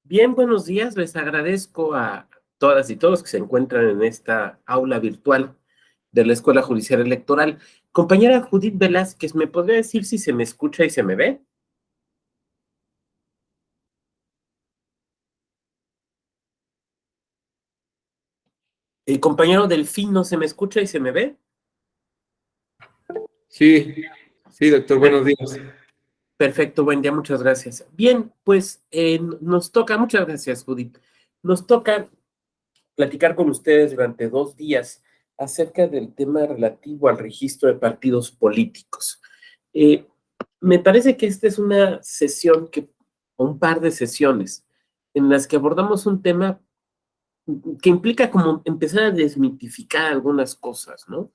Bien, buenos días. Les agradezco a todas y todos que se encuentran en esta aula virtual de la Escuela Judicial Electoral. Compañera Judith Velázquez, ¿me podría decir si se me escucha y se me ve? El compañero Delfino, ¿se me escucha y se me ve? Sí, sí, doctor, Per- buenos días. Perfecto, buen día, muchas gracias. Bien, pues nos toca, muchas gracias, Judith. Nos toca platicar con ustedes durante 2 días acerca del tema relativo al registro de partidos políticos. Eh, Me parece que esta es una sesión o un par de sesiones en las que abordamos un tema que implica como empezar a desmitificar algunas cosas, ¿no?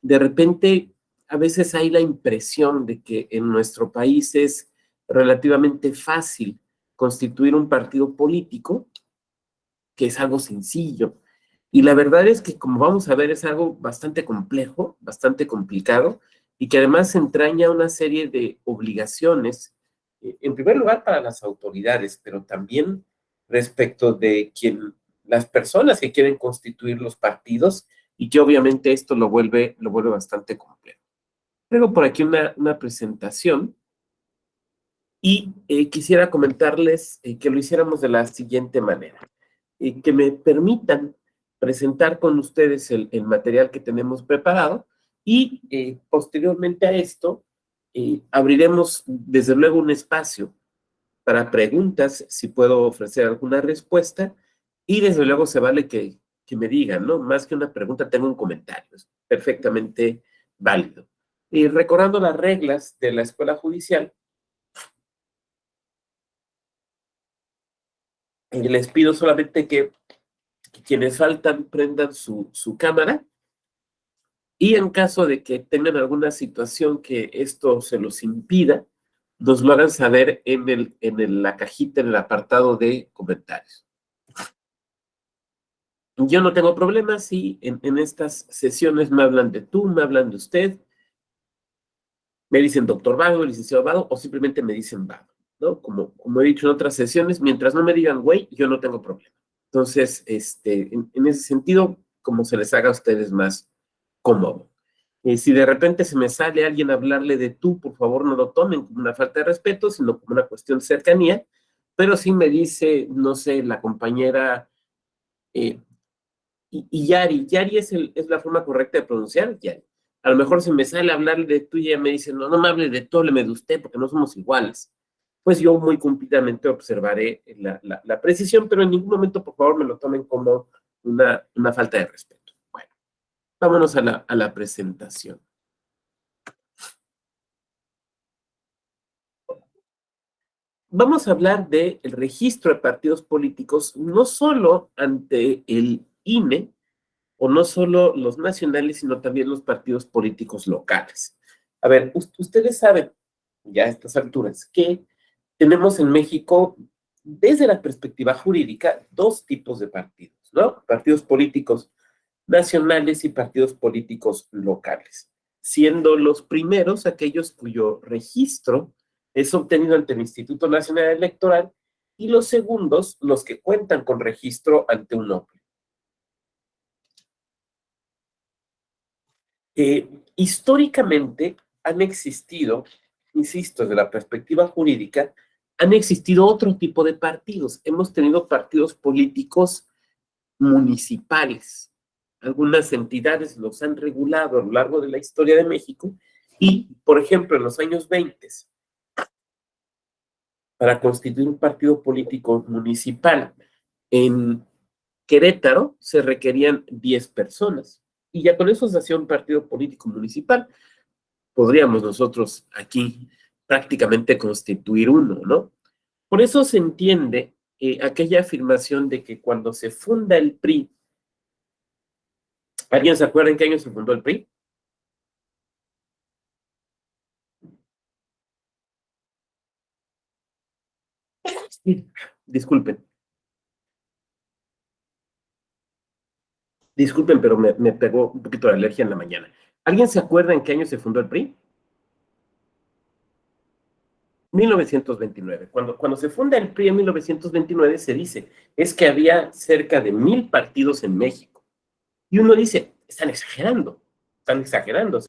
De repente, a veces hay la impresión de que en nuestro país es relativamente fácil constituir un partido político, que es algo sencillo. Y la verdad es que, como vamos a ver, es algo bastante complejo, bastante complicado, y que además entraña una serie de obligaciones, en primer lugar para las autoridades, pero también respecto de las personas que quieren constituir los partidos, y que obviamente esto lo vuelve bastante complejo. Traigo por aquí una presentación y quisiera comentarles que lo hiciéramos de la siguiente manera. Que me permitan presentar con ustedes el material que tenemos preparado y posteriormente a esto abriremos desde luego un espacio para preguntas, si puedo ofrecer alguna respuesta, y desde luego se vale que me digan, ¿no? Más que una pregunta, tengo un comentario, es perfectamente válido. Y recordando las reglas de la escuela judicial, les pido solamente que quienes faltan prendan su cámara, y en caso de que tengan alguna situación que esto se los impida, nos lo hagan saber la cajita, en el apartado de comentarios. Yo no tengo problemas si en estas sesiones me hablan de tú, me hablan de usted, me dicen doctor Vago, licenciado Vago, o simplemente me dicen Vago, ¿no? Como he dicho en otras sesiones, mientras no me digan güey, yo no tengo problema. Entonces, en ese sentido, como se les haga a ustedes más cómodo. Si de repente se me sale alguien a hablarle de tú, por favor no lo tomen como una falta de respeto, sino como una cuestión de cercanía, pero si me dice, no sé, la compañera eh, Yari es la forma correcta de pronunciar, Yari. A lo mejor se me sale a hablarle de tú y ella me dice, no, no me hable de tú, hábleme de usted, porque no somos iguales. Pues yo muy cumplidamente observaré la precisión, pero en ningún momento, por favor, me lo tomen como una falta de respeto. Bueno, vámonos a la presentación. Vamos a hablar del registro de partidos políticos, no solo ante el INE, o no solo los nacionales, sino también los partidos políticos locales. A ver, ustedes saben, ya a estas alturas, que tenemos en México, desde la perspectiva jurídica, dos tipos de partidos, ¿no? Partidos políticos nacionales y partidos políticos locales, siendo los primeros aquellos cuyo registro es obtenido ante el Instituto Nacional Electoral, y los segundos los que cuentan con registro ante un OPLE. Históricamente han existido, insisto, desde la perspectiva jurídica, han existido otro tipo de partidos. Hemos tenido partidos políticos municipales. Algunas entidades los han regulado a lo largo de la historia de México y, por ejemplo, en los años 20, para constituir un partido político municipal en Querétaro se requerían 10 personas y ya con eso se hacía un partido político municipal. Podríamos nosotros aquí prácticamente constituir uno, ¿no? Por eso se entiende aquella afirmación de que cuando se funda el PRI, ¿alguien se acuerda en qué año se fundó el PRI? Sí, disculpen, disculpen, pero me pegó un poquito de alergia en la mañana. ¿Alguien se acuerda en qué año se fundó el PRI? 1929. Cuando se funda el PRI en 1929 se dice, es que había cerca de 1000 partidos en México. Y uno dice, están exagerando, están exagerando.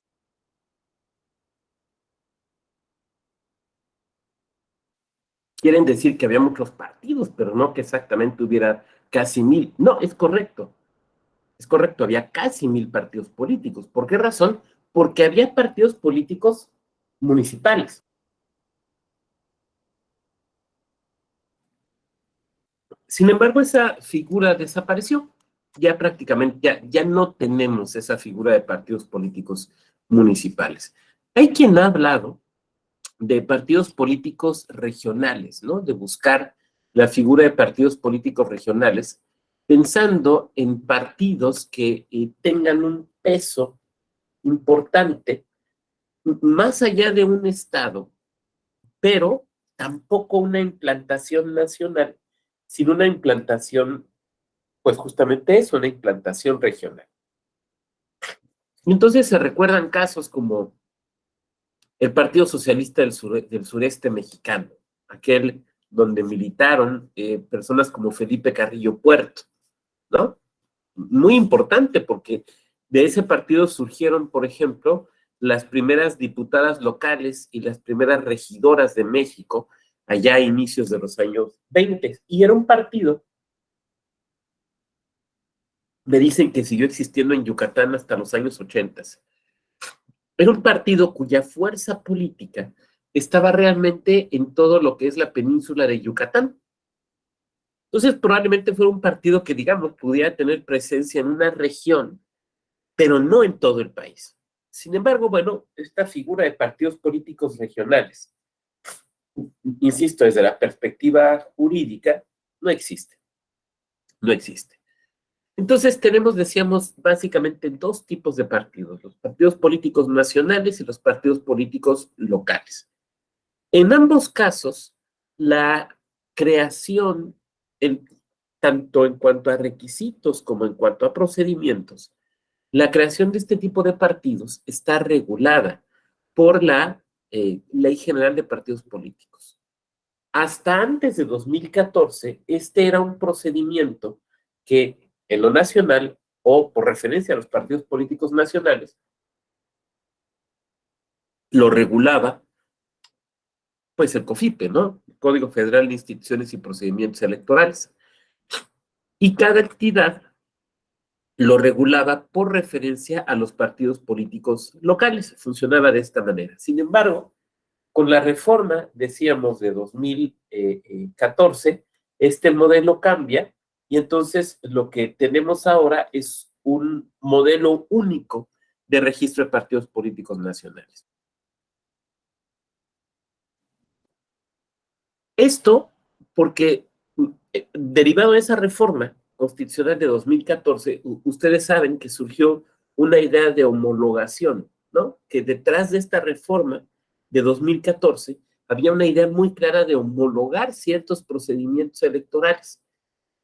Quieren decir que había muchos partidos, pero no que exactamente hubiera casi 1000. No, es correcto, había casi 1000 partidos políticos. ¿Por qué razón? Porque había partidos políticos municipales. Sin embargo, esa figura desapareció. Ya prácticamente, ya no tenemos esa figura de partidos políticos municipales. Hay quien ha hablado de partidos políticos regionales, ¿no? De buscar la figura de partidos políticos regionales, pensando en partidos que tengan un peso importante más allá de un estado, pero tampoco una implantación nacional, sino una implantación, pues justamente eso, una implantación regional. Y entonces se recuerdan casos como el Partido Socialista del Sureste Mexicano, aquel donde militaron personas como Felipe Carrillo Puerto, ¿no? Muy importante porque de ese partido surgieron, por ejemplo, las primeras diputadas locales y las primeras regidoras de México allá a inicios de los años 20. Y era un partido, me dicen que siguió existiendo en Yucatán hasta los años 80. Era un partido cuya fuerza política estaba realmente en todo lo que es la península de Yucatán. Entonces, probablemente fuera un partido que, digamos, pudiera tener presencia en una región, pero no en todo el país. Sin embargo, bueno, esta figura de partidos políticos regionales, insisto, desde la perspectiva jurídica, no existe, no existe. Entonces tenemos, decíamos, básicamente dos tipos de partidos, los partidos políticos nacionales y los partidos políticos locales. En ambos casos, la creación, en, tanto en cuanto a requisitos como en cuanto a procedimientos, la creación de este tipo de partidos está regulada por la Ley General de Partidos Políticos. Hasta antes de 2014, este era un procedimiento que en lo nacional, o por referencia a los partidos políticos nacionales, lo regulaba pues el COFIPE, ¿no? El Código Federal de Instituciones y Procedimientos Electorales. Y cada entidad lo regulaba por referencia a los partidos políticos locales. Funcionaba de esta manera. Sin embargo, con la reforma, decíamos, de 2014, este modelo cambia y entonces lo que tenemos ahora es un modelo único de registro de partidos políticos nacionales. Esto porque, derivado de esa reforma constitucional de 2014, ustedes saben que surgió una idea de homologación, ¿no? Que detrás de esta reforma de 2014 había una idea muy clara de homologar ciertos procedimientos electorales.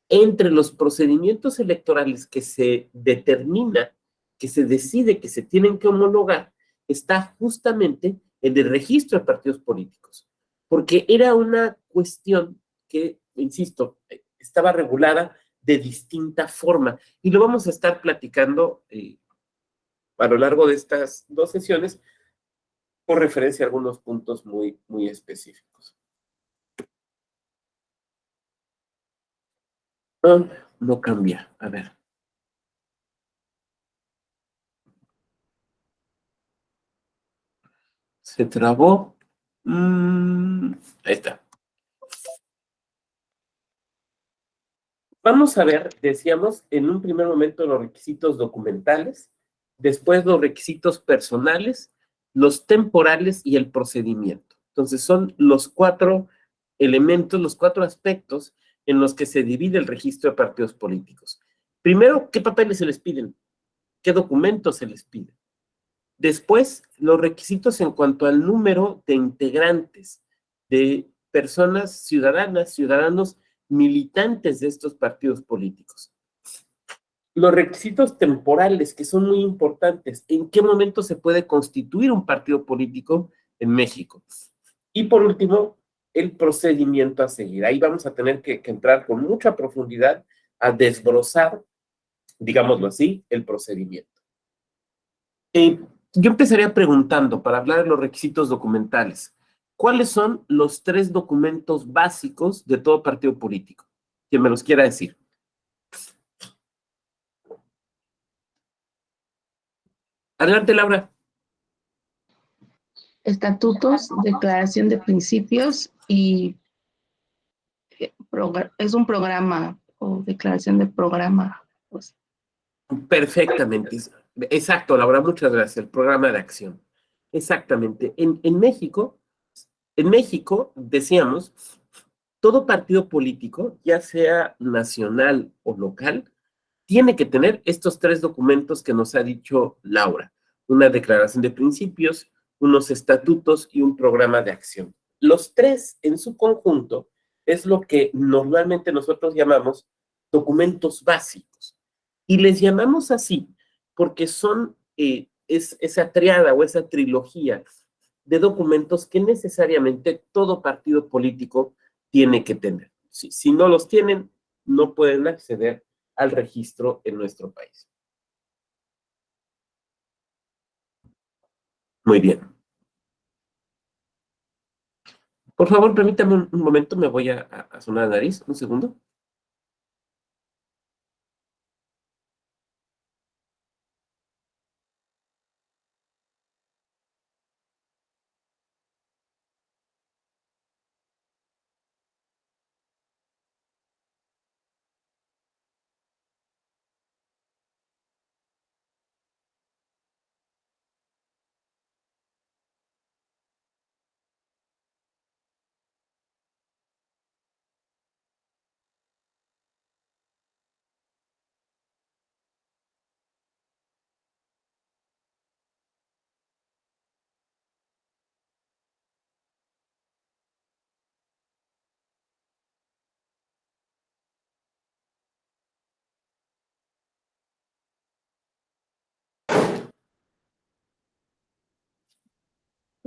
Entre los procedimientos electorales que se determina, que se decide que se tienen que homologar, está justamente el de registro de partidos políticos, porque era una cuestión que, insisto, estaba regulada de distinta forma, y lo vamos a estar platicando a lo largo de estas dos sesiones, por referencia a algunos puntos muy, muy específicos. No cambia, a ver. Se trabó. Ahí está. Vamos a ver, decíamos, en un primer momento los requisitos documentales, después los requisitos personales, los temporales y el procedimiento. Entonces son los 4 elementos, los 4 aspectos en los que se divide el registro de partidos políticos. Primero, ¿qué papeles se les piden? ¿Qué documentos se les piden? Después, los requisitos en cuanto al número de integrantes, de personas ciudadanas, ciudadanos militantes de estos partidos políticos. Los requisitos temporales, que son muy importantes. ¿En qué momento se puede constituir un partido político en México? Y por último, el procedimiento a seguir. Ahí vamos a tener que entrar con mucha profundidad a desbrozar, digámoslo así, el procedimiento. Yo empezaría preguntando, para hablar de los requisitos documentales, ¿cuáles son los 3 documentos básicos de todo partido político? Quien me los quiera decir. Adelante, Laura. Estatutos, declaración de principios y es un programa o declaración de programa. Pues. Perfectamente. Exacto, Laura, muchas gracias. El programa de acción. Exactamente. En México, decíamos, todo partido político, ya sea nacional o local, tiene que tener estos 3 documentos que nos ha dicho Laura. Una declaración de principios, unos estatutos y un programa de acción. Los 3 en su conjunto es lo que normalmente nosotros llamamos documentos básicos. Y les llamamos así porque son esa triada o esa trilogía de documentos que necesariamente todo partido político tiene que tener. Si no los tienen, no pueden acceder al registro en nuestro país. Muy bien. Por favor, permítame un momento, me voy a sonar la nariz, un segundo.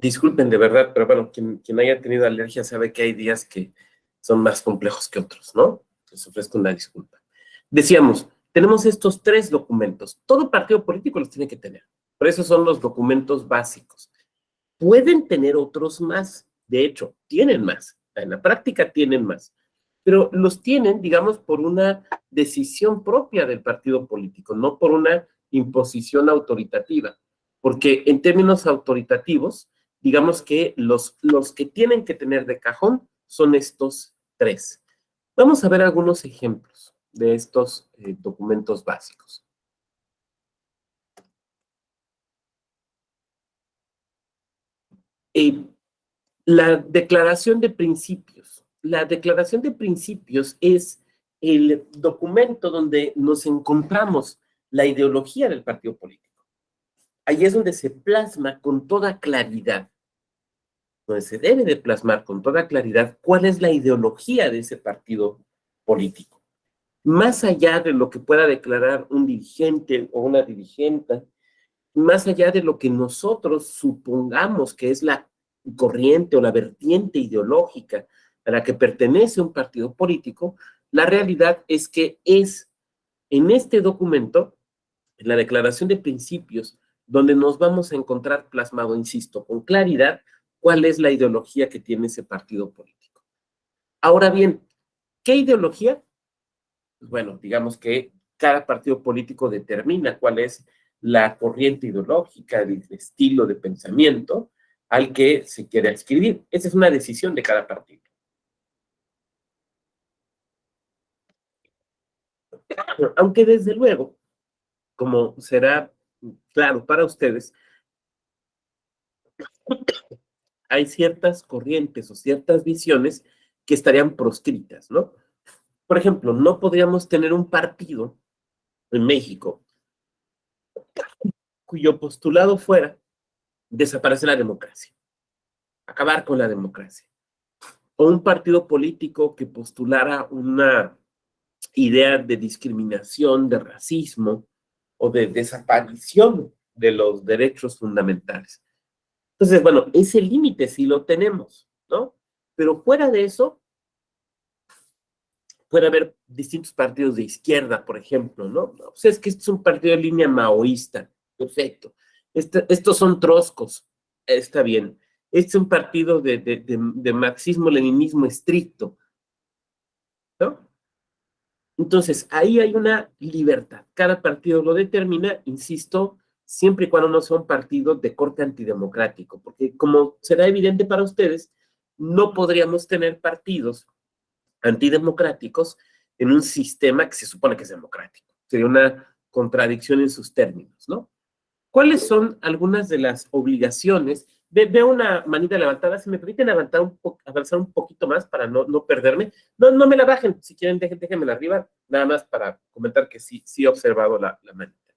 Disculpen de verdad, pero bueno, quien haya tenido alergia sabe que hay días que son más complejos que otros, ¿no? Les ofrezco una disculpa. Decíamos, tenemos estos 3 documentos. Todo partido político los tiene que tener. Por eso son los documentos básicos. Pueden tener otros más. De hecho, tienen más. En la práctica tienen más. Pero los tienen, digamos, por una decisión propia del partido político, no por una imposición autoritativa. Porque en términos autoritativos, digamos que los que tienen que tener de cajón son estos 3. Vamos a ver algunos ejemplos de estos documentos básicos. La declaración de principios. La declaración de principios es el documento donde nos encontramos la ideología del partido político. Ahí es donde se plasma con toda claridad, donde se debe de plasmar con toda claridad cuál es la ideología de ese partido político. Más allá de lo que pueda declarar un dirigente o una dirigente, más allá de lo que nosotros supongamos que es la corriente o la vertiente ideológica a la que pertenece un partido político, la realidad es que es en este documento, en la declaración de principios, donde nos vamos a encontrar plasmado, insisto, con claridad, cuál es la ideología que tiene ese partido político. Ahora bien, ¿qué ideología? Bueno, digamos que cada partido político determina cuál es la corriente ideológica, el estilo de pensamiento al que se quiere adscribir. Esa es una decisión de cada partido. Aunque desde luego, como será claro para ustedes, hay ciertas corrientes o ciertas visiones que estarían proscritas, ¿no? Por ejemplo, no podríamos tener un partido en México cuyo postulado fuera desaparecer la democracia, acabar con la democracia. O un partido político que postulara una idea de discriminación, de racismo o de desaparición de los derechos fundamentales. Entonces, bueno, ese límite sí lo tenemos. ¿no? Pero fuera de eso, puede haber distintos partidos de izquierda, por ejemplo, ¿no? O sea, es que este es un partido de línea maoísta, perfecto. Estos son trotskos, está bien. Este es un partido de marxismo-leninismo estricto, ¿no? Entonces, ahí hay una libertad. Cada partido lo determina, insisto, siempre y cuando no sea un partido de corte antidemocrático, porque como será evidente para ustedes, no podríamos tener partidos antidemocráticos en un sistema que se supone que es democrático. Sería una contradicción en sus términos, ¿no? ¿Cuáles son algunas de las obligaciones? Veo una manita levantada, si me permiten avanzar un poquito más para no perderme. No me la bajen, si quieren déjenmela arriba, nada más para comentar que sí he observado la manita.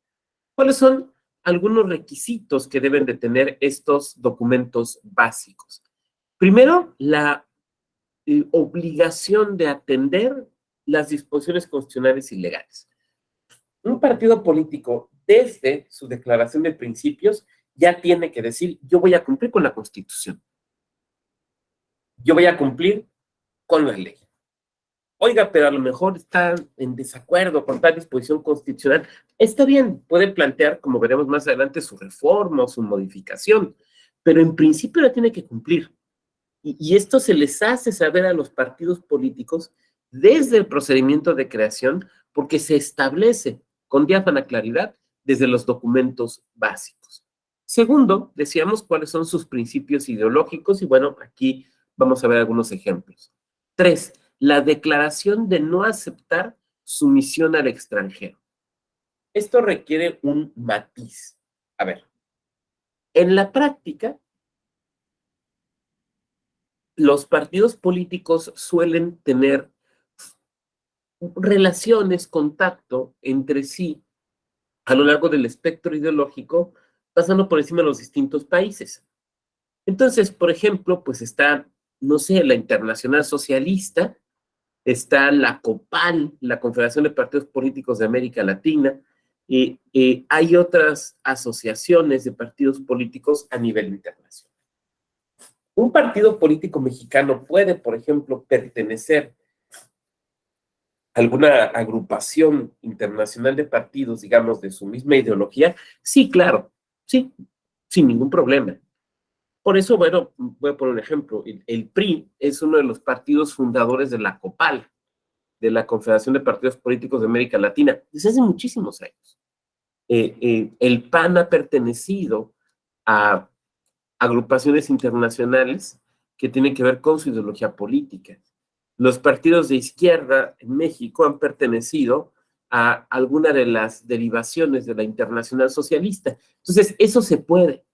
¿Cuáles son algunos requisitos que deben de tener estos documentos básicos? Primero, la obligación de atender las disposiciones constitucionales y legales. Un partido político, desde su declaración de principios, ya tiene que decir, yo voy a cumplir con la Constitución. Yo voy a cumplir con la ley. Oiga, pero a lo mejor está en desacuerdo con tal disposición constitucional. Está bien, puede plantear, como veremos más adelante, su reforma o su modificación, pero en principio la tiene que cumplir. Y esto se les hace saber a los partidos políticos desde el procedimiento de creación, porque se establece con diáfana claridad desde los documentos básicos. Segundo, decíamos cuáles son sus principios ideológicos y bueno, aquí vamos a ver algunos ejemplos. 3, la declaración de no aceptar sumisión al extranjero. Esto requiere un matiz. A ver, en la práctica, los partidos políticos suelen tener relaciones, contacto entre sí a lo largo del espectro ideológico, pasando por encima de los distintos países. Entonces, por ejemplo, pues está, no sé, la Internacional Socialista, está la COPAL, la Confederación de Partidos Políticos de América Latina, y hay otras asociaciones de partidos políticos a nivel internacional. Un partido político mexicano puede, por ejemplo, pertenecer a alguna agrupación internacional de partidos, digamos, de su misma ideología. Sí, claro, sí, sin ningún problema. Por eso, bueno, voy a poner un ejemplo. El PRI es uno de los partidos fundadores de la COPAL, de la Confederación de Partidos Políticos de América Latina, desde hace muchísimos años. El PAN ha pertenecido a agrupaciones internacionales que tienen que ver con su ideología política. Los partidos de izquierda en México han pertenecido a alguna de las derivaciones de la Internacional Socialista. Entonces, eso se puede.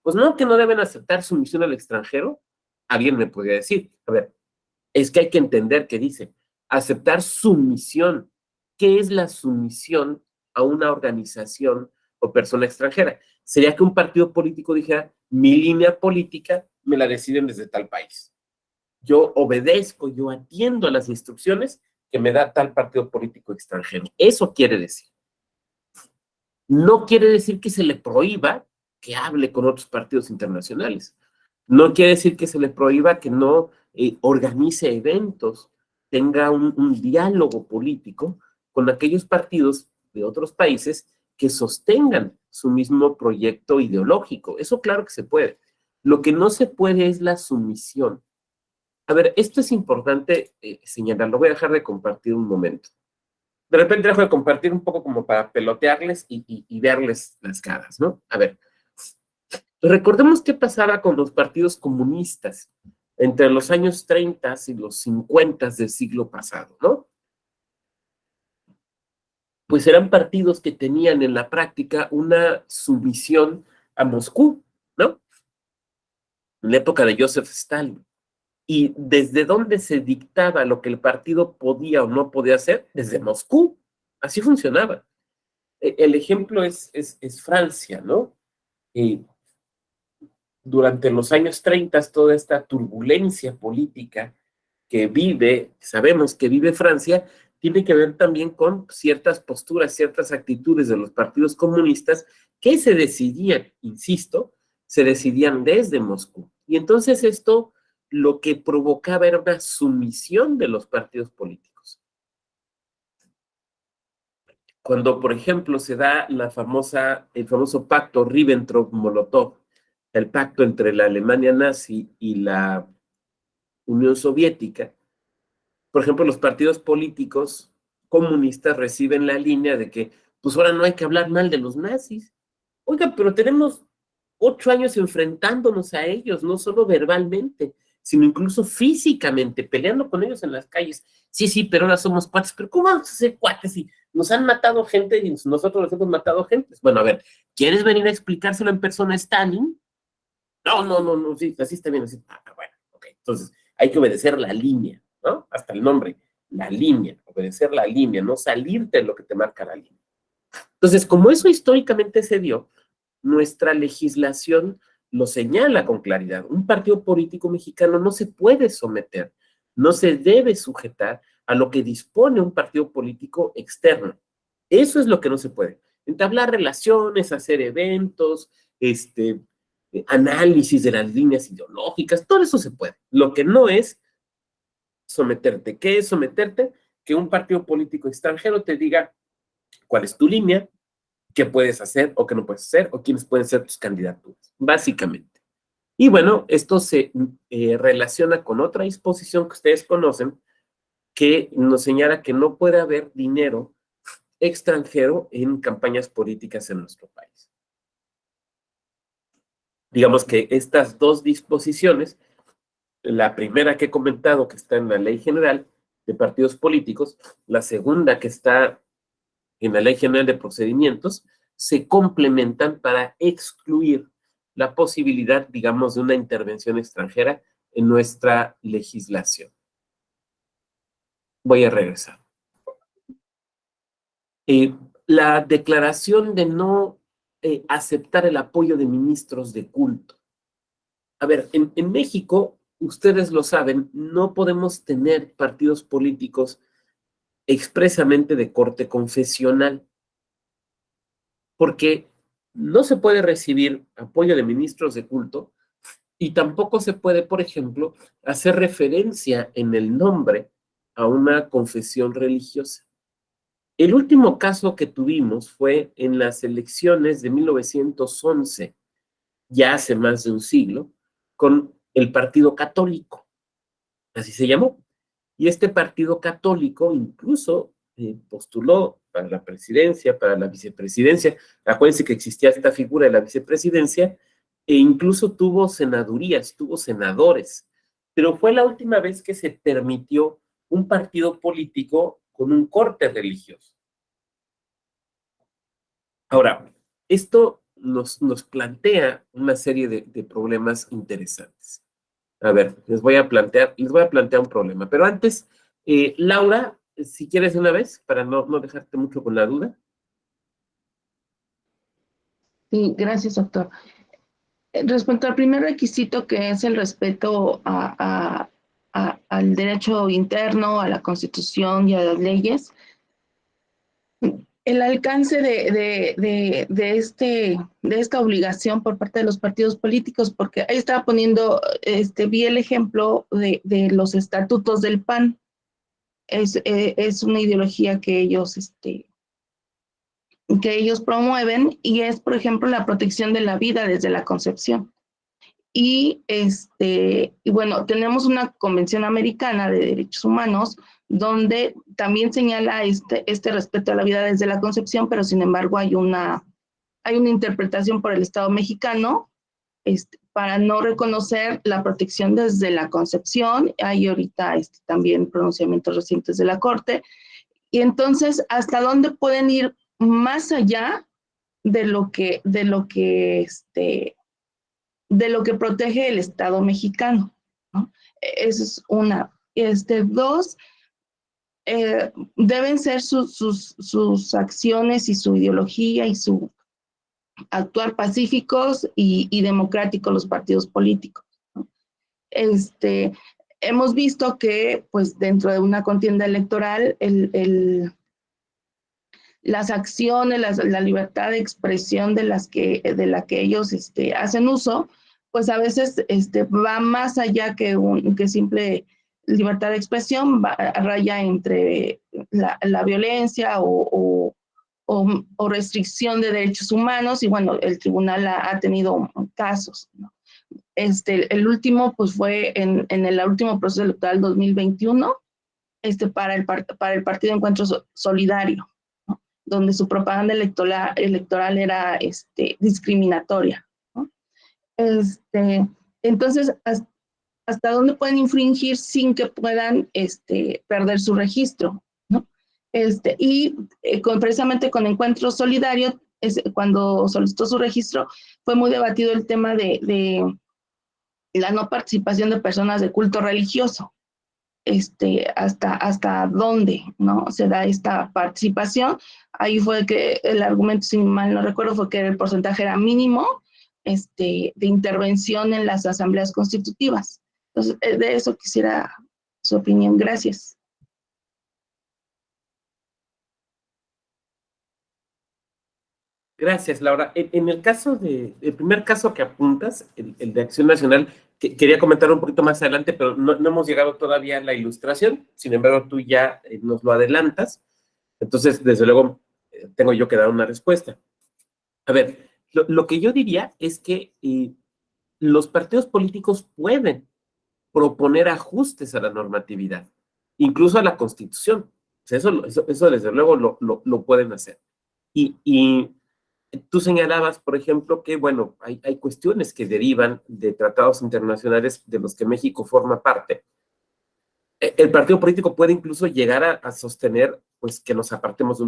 Pues no, que no deben aceptar sumisión al extranjero. Alguien me podría decir, a ver, es que hay que entender que dice, aceptar sumisión. ¿Qué es la sumisión a una organización o persona extranjera? Sería que un partido político dijera, mi línea política me la deciden desde tal país. Yo obedezco, yo atiendo a las instrucciones que me da tal partido político extranjero. Eso quiere decir. No quiere decir que se le prohíba que hable con otros partidos internacionales. No quiere decir que se le prohíba que no organice eventos, tenga un diálogo político con aquellos partidos de otros países que sostengan su mismo proyecto ideológico. Eso claro que se puede. Lo que no se puede es la sumisión. A ver, esto es importante señalar, lo voy a dejar de compartir un momento. De repente dejo de compartir un poco como para pelotearles y verles las caras, ¿no? A ver, recordemos qué pasaba con los partidos comunistas entre los años 30 y los 50 del siglo pasado, ¿no? Pues eran partidos que tenían en la práctica una sumisión a Moscú, ¿no? En la época de Joseph Stalin. ¿Y desde dónde se dictaba lo que el partido podía o no podía hacer? Desde Moscú. Así funcionaba. El ejemplo es Francia, ¿no? Durante los años 30, toda esta turbulencia política que sabemos que vive Francia, tiene que ver también con ciertas posturas, ciertas actitudes de los partidos comunistas que se decidían, insisto, se decidían desde Moscú. Y entonces esto lo que provocaba era una sumisión de los partidos políticos. Cuando, por ejemplo, se da el famoso pacto Ribbentrop-Molotov, el pacto entre la Alemania nazi y la Unión Soviética, por ejemplo, los partidos políticos comunistas reciben la línea de que, pues ahora no hay que hablar mal de los nazis. Oiga, pero tenemos 8 años enfrentándonos a ellos, no solo verbalmente, sino incluso físicamente, peleando con ellos en las calles. Sí, sí, pero ahora somos cuates. Pero ¿cómo vamos a ser cuates si nos han matado gente y nosotros les hemos matado gente? Bueno, a ver, ¿quieres venir a explicárselo en persona a Stalin? No, sí, así está bien, así. Bueno, ok. Entonces, hay que obedecer la línea, ¿no? Hasta el nombre, la línea, obedecer la línea, no salirte de lo que te marca la línea. Entonces, como eso históricamente se dio, nuestra legislación lo señala con claridad. Un partido político mexicano no se puede someter, no se debe sujetar a lo que dispone un partido político externo. Eso es lo que no se puede. Entablar relaciones, hacer eventos, análisis de las líneas ideológicas, todo eso se puede. Lo que no es someterte. ¿Qué es someterte? Que un partido político extranjero te diga cuál es tu línea, qué puedes hacer o qué no puedes hacer, o quiénes pueden ser tus candidaturas, básicamente. Y bueno, esto se relaciona con otra disposición que ustedes conocen, que nos señala que no puede haber dinero extranjero en campañas políticas en nuestro país. Digamos que estas dos disposiciones, la primera que he comentado, que está en la Ley General de Partidos Políticos, la segunda que está en la Ley General de Procedimientos, se complementan para excluir la posibilidad, digamos, de una intervención extranjera en nuestra legislación. Voy a regresar. La declaración de no aceptar el apoyo de ministros de culto. A ver, en México, ustedes lo saben, no podemos tener partidos políticos expresamente de corte confesional, porque no se puede recibir apoyo de ministros de culto y tampoco se puede, por ejemplo, hacer referencia en el nombre a una confesión religiosa. El último caso que tuvimos fue en las elecciones de 1911, ya hace más de un siglo, con el Partido Católico, así se llamó. Y este Partido Católico incluso postuló para la presidencia, para la vicepresidencia. Acuérdense que existía esta figura de la vicepresidencia e incluso tuvo senadurías, tuvo senadores. Pero fue la última vez que se permitió un partido político con un corte religioso. Ahora, esto nos plantea una serie de problemas interesantes. A ver, les voy a plantear un problema. Pero antes, Laura, si quieres de una vez, para no dejarte mucho con la duda. Sí, gracias, doctor. Respecto al primer requisito, que es el respeto al derecho interno, a la Constitución y a las leyes, el alcance de esta obligación por parte de los partidos políticos, porque ahí estaba poniendo, vi el ejemplo de los estatutos del PAN. Es una ideología que ellos promueven, y es, por ejemplo, la protección de la vida desde la concepción. Y bueno, tenemos una convención americana de derechos humanos donde también señala este respeto a la vida desde la concepción, pero sin embargo hay una interpretación por el Estado mexicano para no reconocer la protección desde la concepción. Hay ahorita también pronunciamientos recientes de la Corte. Y entonces, ¿hasta dónde pueden ir más allá de lo que protege el Estado mexicano, ¿no? Eso es una. Dos, deben ser sus acciones y su ideología y su actuar pacíficos y democráticos los partidos políticos, ¿no? Hemos visto que, pues, dentro de una contienda electoral, las acciones, la libertad de expresión de la que ellos hacen uso, pues a veces va más allá que simple libertad de expresión, raya entre la violencia o restricción de derechos humanos, y bueno, el tribunal ha tenido casos, ¿no? El último, pues fue en el último proceso electoral 2021, para el Partido Encuentro Solidario, ¿no? Donde su propaganda electoral era discriminatoria, ¿no? Entonces, ¿hasta dónde pueden infringir sin que puedan perder su registro, ¿no? Precisamente con Encuentro Solidario, cuando solicitó su registro, fue muy debatido el tema de la no participación de personas de culto religioso. Hasta dónde, ¿no?, se da esta participación. Ahí fue que el argumento, si mal no recuerdo, fue que el porcentaje era mínimo de intervención en las asambleas constitutivas. Entonces, de eso quisiera su opinión. Gracias. Gracias, Laura. En el caso el primer caso que apuntas, el de Acción Nacional, quería comentar un poquito más adelante, pero no hemos llegado todavía a la ilustración. Sin embargo, tú ya nos lo adelantas. Entonces, desde luego, tengo yo que dar una respuesta. A ver, lo que yo diría es que los partidos políticos pueden proponer ajustes a la normatividad, incluso a la Constitución. O sea, eso desde luego lo pueden hacer. Y tú señalabas, por ejemplo, que, bueno, hay cuestiones que derivan de tratados internacionales de los que México forma parte. El partido político puede incluso llegar a sostener, pues, que nos apartemos de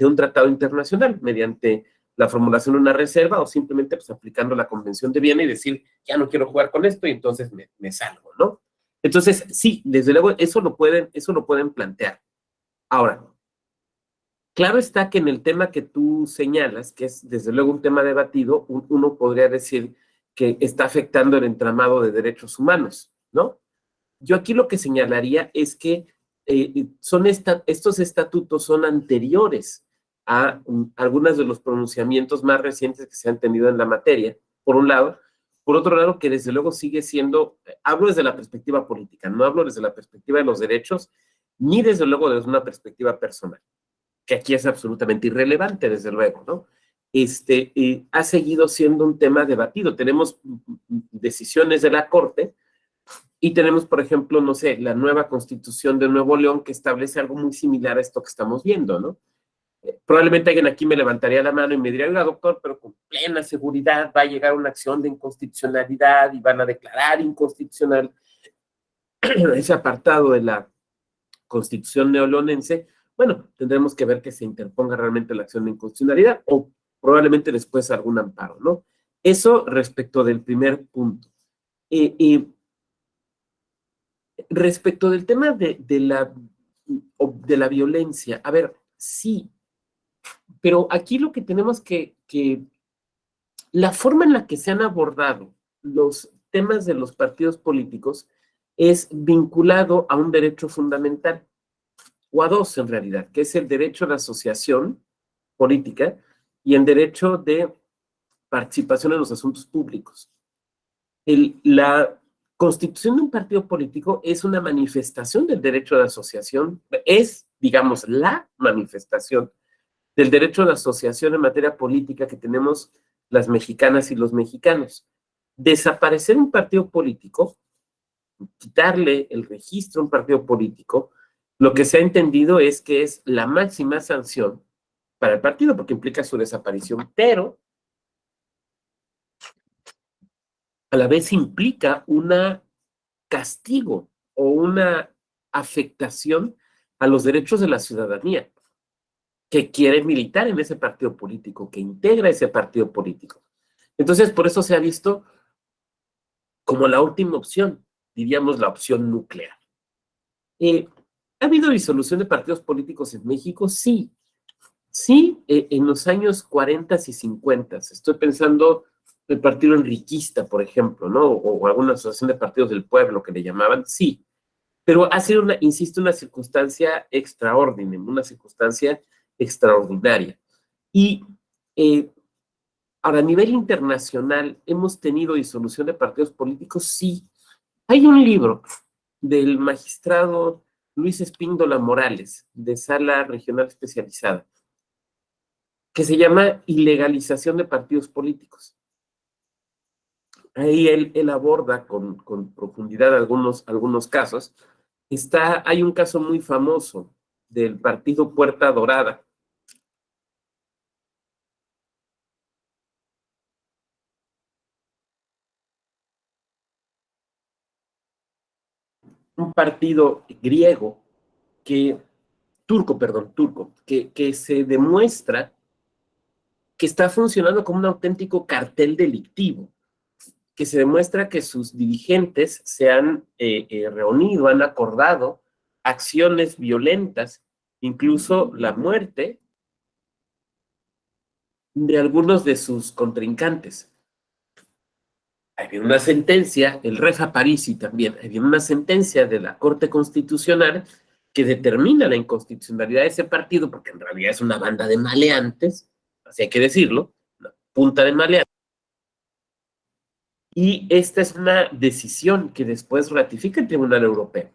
un tratado internacional mediante la formulación de una reserva o simplemente, pues, aplicando la Convención de Viena y decir, ya no quiero jugar con esto y entonces me salgo, ¿no? Entonces, sí, desde luego, eso lo pueden plantear. Ahora, claro está que en el tema que tú señalas, que es desde luego un tema debatido, uno podría decir que está afectando el entramado de derechos humanos, ¿no? Yo aquí lo que señalaría es que estos estatutos son anteriores a algunos de los pronunciamientos más recientes que se han tenido en la materia, por un lado. Por otro lado, que desde luego sigue siendo, hablo desde la perspectiva política, no hablo desde la perspectiva de los derechos, ni desde luego desde una perspectiva personal, que aquí es absolutamente irrelevante, desde luego, ¿no? Ha seguido siendo un tema debatido. Tenemos decisiones de la Corte y tenemos, por ejemplo, no sé, la nueva Constitución de Nuevo León que establece algo muy similar a esto que estamos viendo, ¿no? Probablemente alguien aquí me levantaría la mano y me diría, oiga, doctor, pero con plena seguridad va a llegar una acción de inconstitucionalidad y van a declarar inconstitucional ese apartado de la Constitución neolonense. Bueno, tendremos que ver que se interponga realmente la acción de inconstitucionalidad o probablemente después algún amparo, ¿no? Eso respecto del primer punto. Respecto del tema de la violencia, a ver, sí, pero aquí lo que tenemos la forma en la que se han abordado los temas de los partidos políticos es vinculado a un derecho fundamental, o a dos en realidad, que es el derecho a la asociación política y el derecho de participación en los asuntos públicos. La constitución de un partido político es una manifestación del derecho de asociación, es, digamos, la manifestación del derecho de asociación en materia política que tenemos las mexicanas y los mexicanos. Desaparecer un partido político, quitarle el registro a un partido político, lo que se ha entendido es que es la máxima sanción para el partido, porque implica su desaparición, pero a la vez implica un castigo o una afectación a los derechos de la ciudadanía que quiere militar en ese partido político, que integra ese partido político. Entonces, por eso se ha visto como la última opción, diríamos la opción nuclear. ¿Ha habido disolución de partidos políticos en México? Sí. Sí, en los años 40 y 50. Estoy pensando el partido enriquista, por ejemplo, ¿no? O alguna asociación de partidos del pueblo que le llamaban, sí. Pero ha sido, insisto, una circunstancia extraordinaria, una circunstancia extraordinaria. Y Ahora, a nivel internacional, ¿hemos tenido disolución de partidos políticos? Sí. Hay un libro del magistrado Luis Espíndola Morales, de Sala Regional Especializada, que se llama Ilegalización de Partidos Políticos. Ahí él aborda con profundidad algunos casos. Hay un caso muy famoso del partido Puerta Dorada, un partido griego turco, que se demuestra que está funcionando como un auténtico cartel delictivo, que se demuestra que sus dirigentes se han reunido, han acordado acciones violentas, incluso la muerte de algunos de sus contrincantes. Había una sentencia, el Refa Parisi también, había una sentencia de la Corte Constitucional que determina la inconstitucionalidad de ese partido, porque en realidad es una banda de maleantes, así hay que decirlo, una punta de maleantes. Y esta es una decisión que después ratifica el Tribunal Europeo.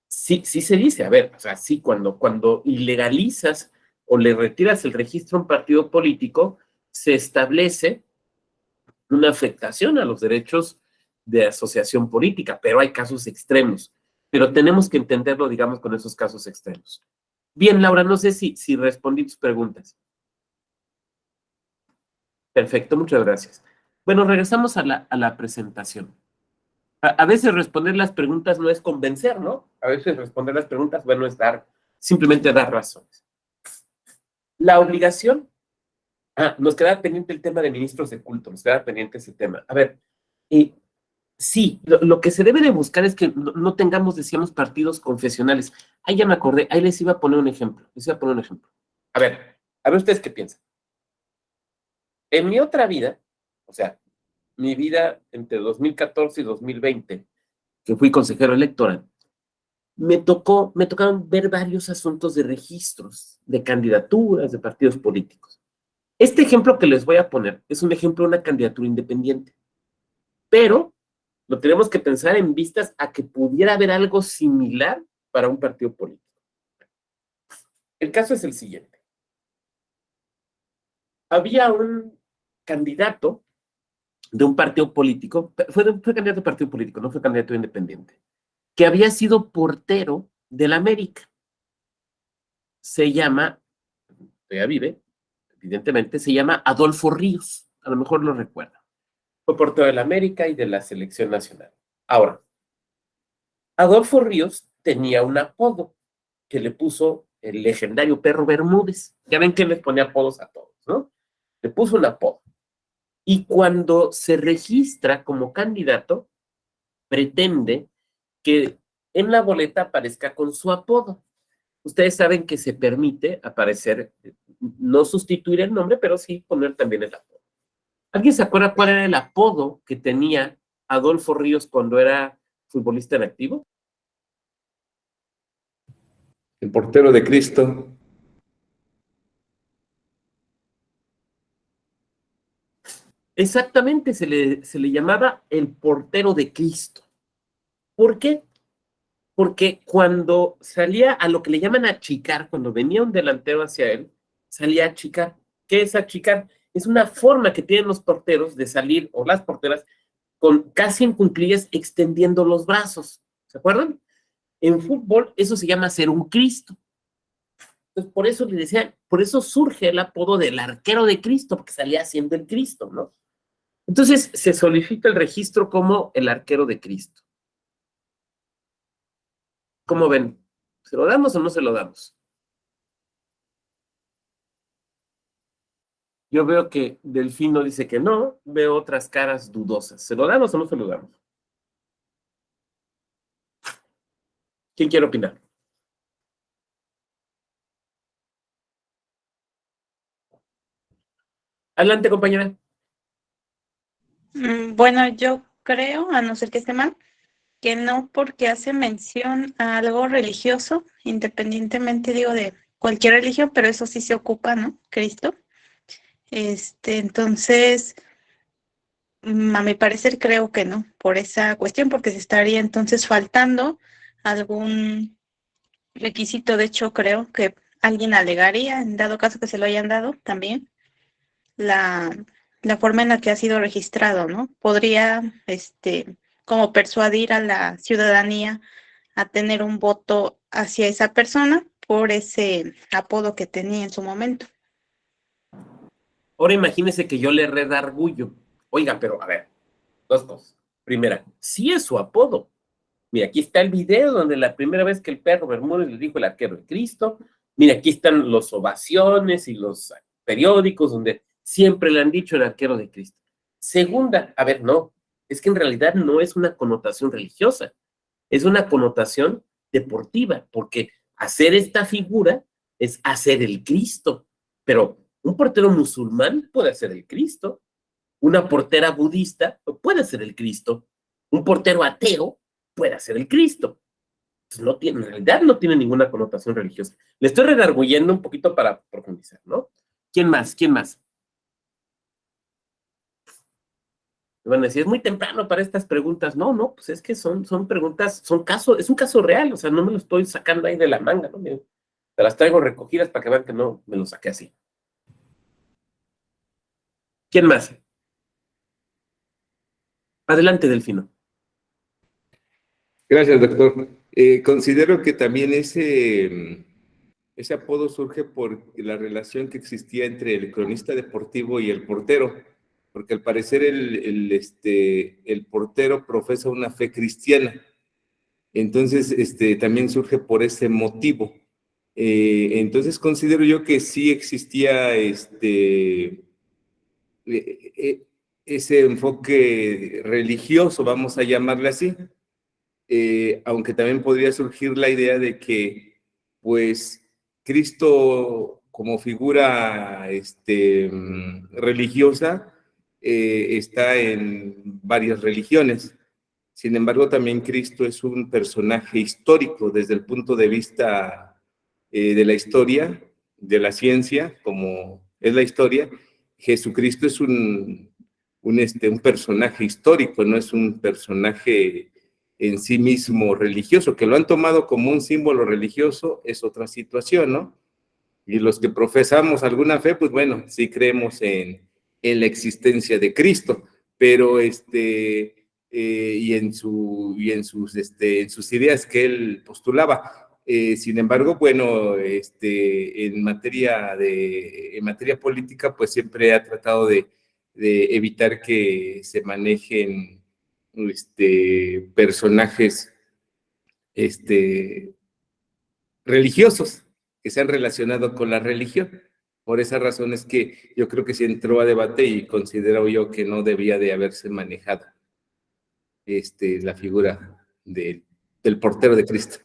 Sí, sí se dice, a ver, o sea, sí, cuando ilegalizas o le retiras el registro a un partido político, se establece una afectación a los derechos de asociación política, pero hay casos extremos. Pero tenemos que entenderlo, digamos, con esos casos extremos. Bien, Laura, no sé si respondí tus preguntas. Perfecto, muchas gracias. Bueno, regresamos a la presentación. A veces responder las preguntas no es convencer, ¿no? A veces responder las preguntas, bueno, es simplemente dar razones. La obligación. Nos queda pendiente el tema de ministros de culto, nos queda pendiente ese tema. A ver, sí, lo que se debe de buscar es que no tengamos, decíamos, partidos confesionales. Ahí ya me acordé, ahí les iba a poner un ejemplo, A ver ustedes qué piensan. En mi otra vida, o sea, mi vida entre 2014 y 2020, que fui consejero electoral, me tocaron ver varios asuntos de registros, de candidaturas, de partidos políticos. Este ejemplo que les voy a poner es un ejemplo de una candidatura independiente, pero lo tenemos que pensar en vistas a que pudiera haber algo similar para un partido político. El caso es el siguiente. Había un candidato de un partido político, fue candidato de partido político, no fue candidato independiente, que había sido portero del América. Se llama, todavía vive, evidentemente, se llama Adolfo Ríos, a lo mejor lo recuerda. Fue portero del América y de la selección nacional. Ahora, Adolfo Ríos tenía un apodo que le puso el legendario Perro Bermúdez. Ya ven que les ponía apodos a todos, ¿no? Le puso un apodo. Y cuando se registra como candidato, pretende que en la boleta aparezca con su apodo. Ustedes saben que se permite aparecer, no sustituir el nombre, pero sí poner también el apodo. ¿Alguien se acuerda cuál era el apodo que tenía Adolfo Ríos cuando era futbolista en activo? El portero de Cristo. Exactamente, se le llamaba el portero de Cristo. ¿Por qué? Porque cuando salía a lo que le llaman achicar, cuando venía un delantero hacia él, salía a achicar. ¿Qué es achicar? Es una forma que tienen los porteros de salir, o las porteras, con casi en cuclillas extendiendo los brazos. ¿Se acuerdan? En fútbol eso se llama ser un Cristo. Entonces, por eso le decían, por eso surge el apodo del arquero de Cristo, porque salía haciendo el Cristo, ¿no? Entonces se solicita el registro como el arquero de Cristo. ¿Cómo ven? ¿Se lo damos o no se lo damos? Yo veo que Delfino dice que no, veo otras caras dudosas. ¿Se lo damos o no se lo damos? ¿Quién quiere opinar? Adelante, compañera. Bueno, yo creo, a no ser que esté mal, que no, porque hace mención a algo religioso, independientemente, digo, de cualquier religión, pero eso sí se ocupa, ¿no? Cristo. Entonces, a mi parecer creo que no, por esa cuestión, porque se estaría entonces faltando algún requisito. De hecho, creo que alguien alegaría, en dado caso que se lo hayan dado también, la, la forma en la que ha sido registrado, ¿no? Podría, como persuadir a la ciudadanía a tener un voto hacia esa persona por ese apodo que tenía en su momento. Ahora imagínese que yo le redargullo. Oiga, pero a ver, dos cosas. Primera, sí es su apodo. Mira, aquí está el video donde la primera vez que el perro Bermúdez le dijo el arquero de Cristo. Mira, aquí están los ovaciones y los periódicos donde siempre le han dicho el arquero de Cristo. Segunda, a ver, no, es que en realidad no es una connotación religiosa, es una connotación deportiva, porque hacer esta figura es hacer el Cristo, pero un portero musulmán puede hacer el Cristo, una portera budista puede hacer el Cristo, un portero ateo puede hacer el Cristo. Pues no tiene, en realidad no tiene ninguna connotación religiosa. Le estoy redarguyendo un poquito para profundizar, ¿no? ¿Quién más? ¿Quién más? Me van a decir, es muy temprano para estas preguntas. No, no, pues es que son preguntas, es un caso real, o sea, no me lo estoy sacando ahí de la manga, ¿no? Miren, te las traigo recogidas para que vean que no me lo saqué así. ¿Quién más? Adelante, Delfino. Gracias, doctor. Considero que también ese apodo surge por la relación que existía entre el cronista deportivo y el portero, porque al parecer el portero profesa una fe cristiana. Entonces, también surge por ese motivo. Entonces, considero yo que sí existía ese enfoque religioso, vamos a llamarle así, aunque también podría surgir la idea de que, pues, Cristo como figura religiosa está en varias religiones. Sin embargo, también Cristo es un personaje histórico desde el punto de vista de la historia, de la ciencia, como es la historia. Jesucristo es un personaje histórico, no es un personaje en sí mismo religioso, que lo han tomado como un símbolo religioso, es otra situación, ¿no? Y los que profesamos alguna fe, pues bueno, sí creemos en la existencia de Cristo, pero y en sus ideas que él postulaba. Sin embargo, bueno, en materia política, pues siempre ha tratado de evitar que se manejen personajes religiosos que se han relacionado con la religión. Por esa razón es que yo creo que se entró a debate y considero yo que no debía de haberse manejado la figura del portero de Cristo.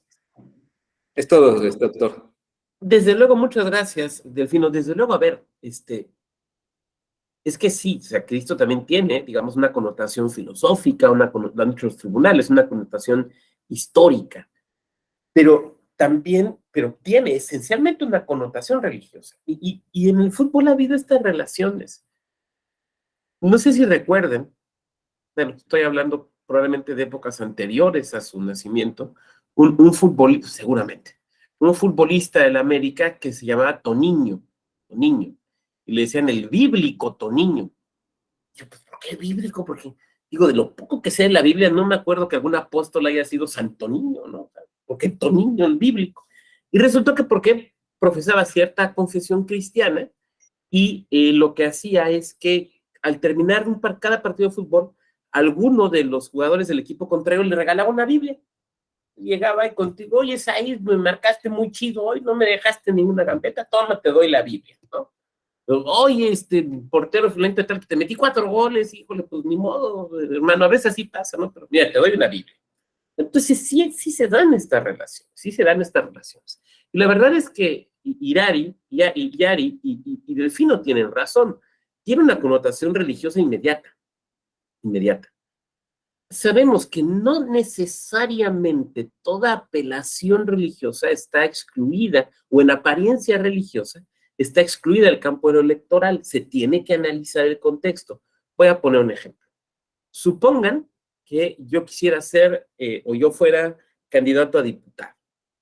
Es todo, doctor. Desde luego, muchas gracias, Delfino. Desde luego, a ver, es que sí, o sea, Cristo también tiene, digamos, una connotación filosófica, lo han dicho los tribunales, una connotación histórica, pero tiene esencialmente una connotación religiosa. Y en el fútbol ha habido estas relaciones. No sé si recuerden, bueno, estoy hablando probablemente de épocas anteriores a su nacimiento, un futbolista, seguramente, un futbolista del América que se llamaba Toniño, y le decían el bíblico Toniño. Yo, pues, ¿por qué bíblico? Porque, digo, de lo poco que sé de la Biblia, no me acuerdo que algún apóstol haya sido Santo Niño, ¿no? ¿Por qué Toniño el bíblico? Y resultó que porque profesaba cierta confesión cristiana y lo que hacía es que al terminar cada partido de fútbol, alguno de los jugadores del equipo contrario le regalaba una Biblia. Llegaba y contigo, oye, Said, me marcaste muy chido hoy, no me dejaste ninguna gambeta, toma, te doy la Biblia, ¿no? Oye, portero fulento tal, que te metí 4 goles, híjole, pues ni modo, hermano, a veces así pasa, ¿no? Pero mira, te doy una Biblia. Entonces sí se dan estas relaciones, sí se dan estas relaciones. Y la verdad es que Yari y Delfino tienen razón, tiene una connotación religiosa inmediata. Sabemos que no necesariamente toda apelación religiosa está excluida o en apariencia religiosa está excluida del campo electoral, se tiene que analizar el contexto. Voy a poner un ejemplo. Supongan que yo quisiera ser o yo fuera candidato a diputado,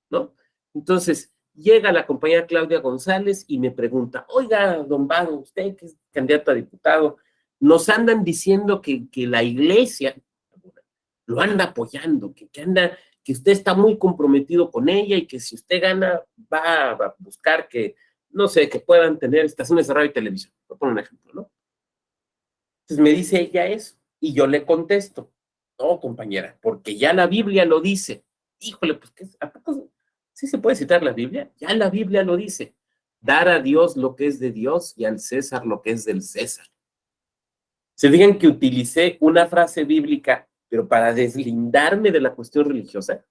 ¿no? Entonces, llega la compañera Claudia González y me pregunta, oiga, don Vado, usted que es candidato a diputado, nos andan diciendo que la iglesia lo anda apoyando, que usted está muy comprometido con ella y que si usted gana va a buscar que, no sé, que puedan tener estaciones de radio y televisión. Voy a poner un ejemplo, ¿no? Entonces me dice ella eso y yo le contesto, no, compañera, porque ya la Biblia lo dice. Híjole, pues, ¿a poco sí se puede citar la Biblia? Ya la Biblia lo dice. Dar a Dios lo que es de Dios y al César lo que es del César. Se fijan que utilicé una frase bíblica, pero para deslindarme de la cuestión religiosa,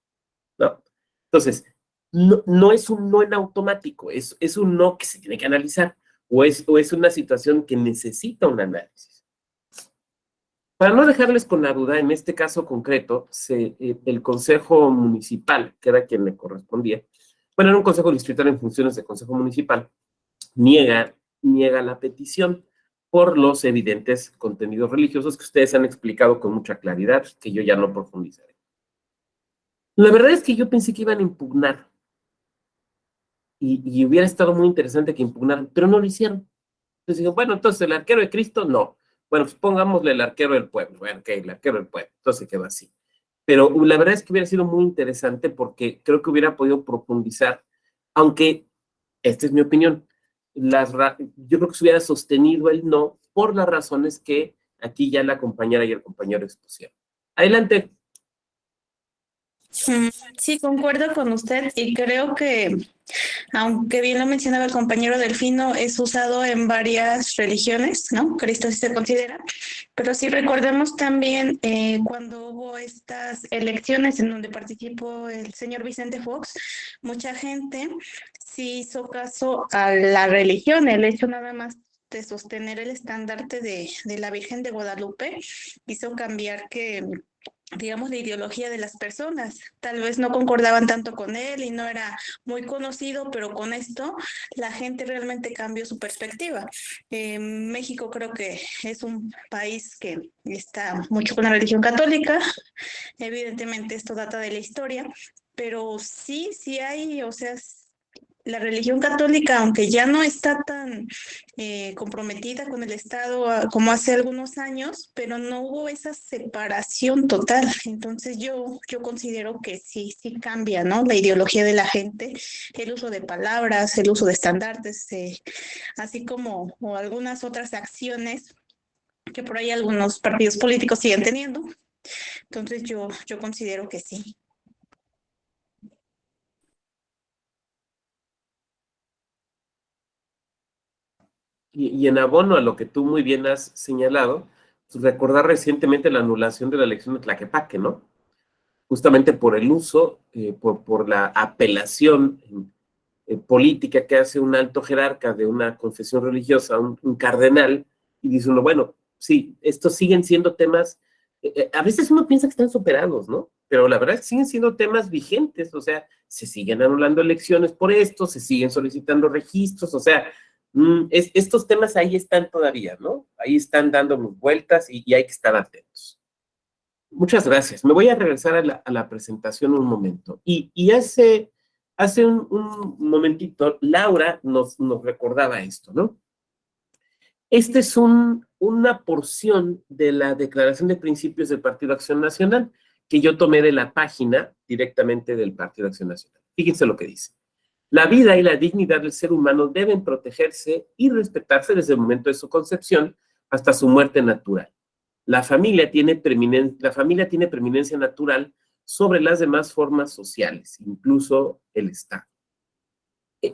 ¿no? Entonces, no es un no en automático, es un no que se tiene que analizar, o es una situación que necesita un análisis. Para no dejarles con la duda, en este caso concreto, el Consejo Municipal, que era quien le correspondía, bueno, era un Consejo Distrital en funciones de Consejo Municipal, niega la petición por los evidentes contenidos religiosos que ustedes han explicado con mucha claridad, que yo ya no profundizaré. La verdad es que yo pensé que iban a impugnar, y hubiera estado muy interesante que impugnaran, pero no lo hicieron. Entonces digo, bueno, entonces el arquero de Cristo, no. Bueno, pues pongámosle el arquero del pueblo. Bueno, ok, el arquero del pueblo. Entonces quedó así. Pero la verdad es que hubiera sido muy interesante porque creo que hubiera podido profundizar, aunque, esta es mi opinión, yo creo que se hubiera sostenido el no por las razones que aquí ya la compañera y el compañero expusieron. Adelante. Sí, concuerdo con usted y creo que, aunque bien lo mencionaba el compañero Delfino, es usado en varias religiones, ¿no? Cristo sí se considera, pero sí recordemos también cuando hubo estas elecciones en donde participó el señor Vicente Fox, mucha gente sí hizo caso a la religión, el hecho nada más de sostener el estandarte de la Virgen de Guadalupe hizo cambiar que, digamos, la ideología de las personas. Tal vez no concordaban tanto con él y no era muy conocido, pero con esto la gente realmente cambió su perspectiva. México creo que es un país que está mucho con la religión católica. Evidentemente esto data de la historia, pero sí hay, o sea, la religión católica, aunque ya no está tan comprometida con el Estado como hace algunos años, pero no hubo esa separación total. Entonces yo considero que sí cambia, ¿no? La ideología de la gente, el uso de palabras, el uso de estandartes, así como o algunas otras acciones que por ahí algunos partidos políticos siguen teniendo. Entonces yo considero que sí. Y en abono a lo que tú muy bien has señalado, pues recordar recientemente la anulación de la elección de Tlaquepaque, ¿no? Justamente por el uso, por la apelación política que hace un alto jerarca de una confesión religiosa, un cardenal, y dice uno, bueno, sí, estos siguen siendo temas, a veces uno piensa que están superados, ¿no? Pero la verdad es que siguen siendo temas vigentes, o sea, se siguen anulando elecciones por esto, se siguen solicitando registros, o sea, estos temas ahí están todavía, ¿no? Ahí están dando vueltas y hay que estar atentos. Muchas gracias. Me voy a regresar a la presentación un momento. Y hace un momentito, Laura nos recordaba esto, ¿no? Esta es una porción de la Declaración de Principios del Partido Acción Nacional que yo tomé de la página directamente del Partido Acción Nacional. Fíjense lo que dice. La vida y la dignidad del ser humano deben protegerse y respetarse desde el momento de su concepción hasta su muerte natural. La familia tiene preeminencia natural sobre las demás formas sociales, incluso el Estado.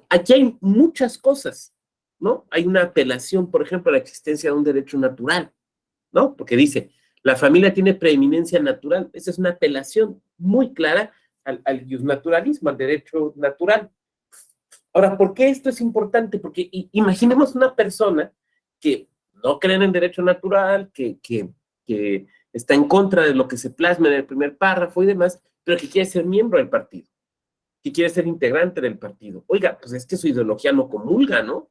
Aquí hay muchas cosas, ¿no? Hay una apelación, por ejemplo, a la existencia de un derecho natural, ¿no? Porque dice, la familia tiene preeminencia natural. Esa es una apelación muy clara al naturalismo, al derecho natural. Ahora, ¿por qué esto es importante? Porque imaginemos una persona que no cree en el derecho natural, que está en contra de lo que se plasma en el primer párrafo y demás, pero que quiere ser miembro del partido, que quiere ser integrante del partido. Oiga, pues es que su ideología no comulga, ¿no?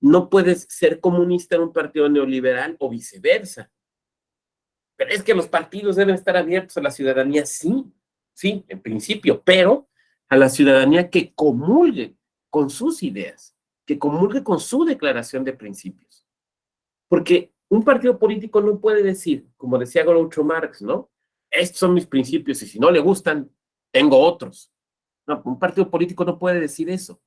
No puedes ser comunista en un partido neoliberal o viceversa. Pero es que los partidos deben estar abiertos a la ciudadanía, sí, sí, en principio, pero a la ciudadanía que comulgue con sus ideas, que comulgue con su declaración de principios. Porque un partido político no puede decir, como decía Groucho Marx, ¿no? Estos son mis principios y si no le gustan, tengo otros. No, un partido político no puede decir eso.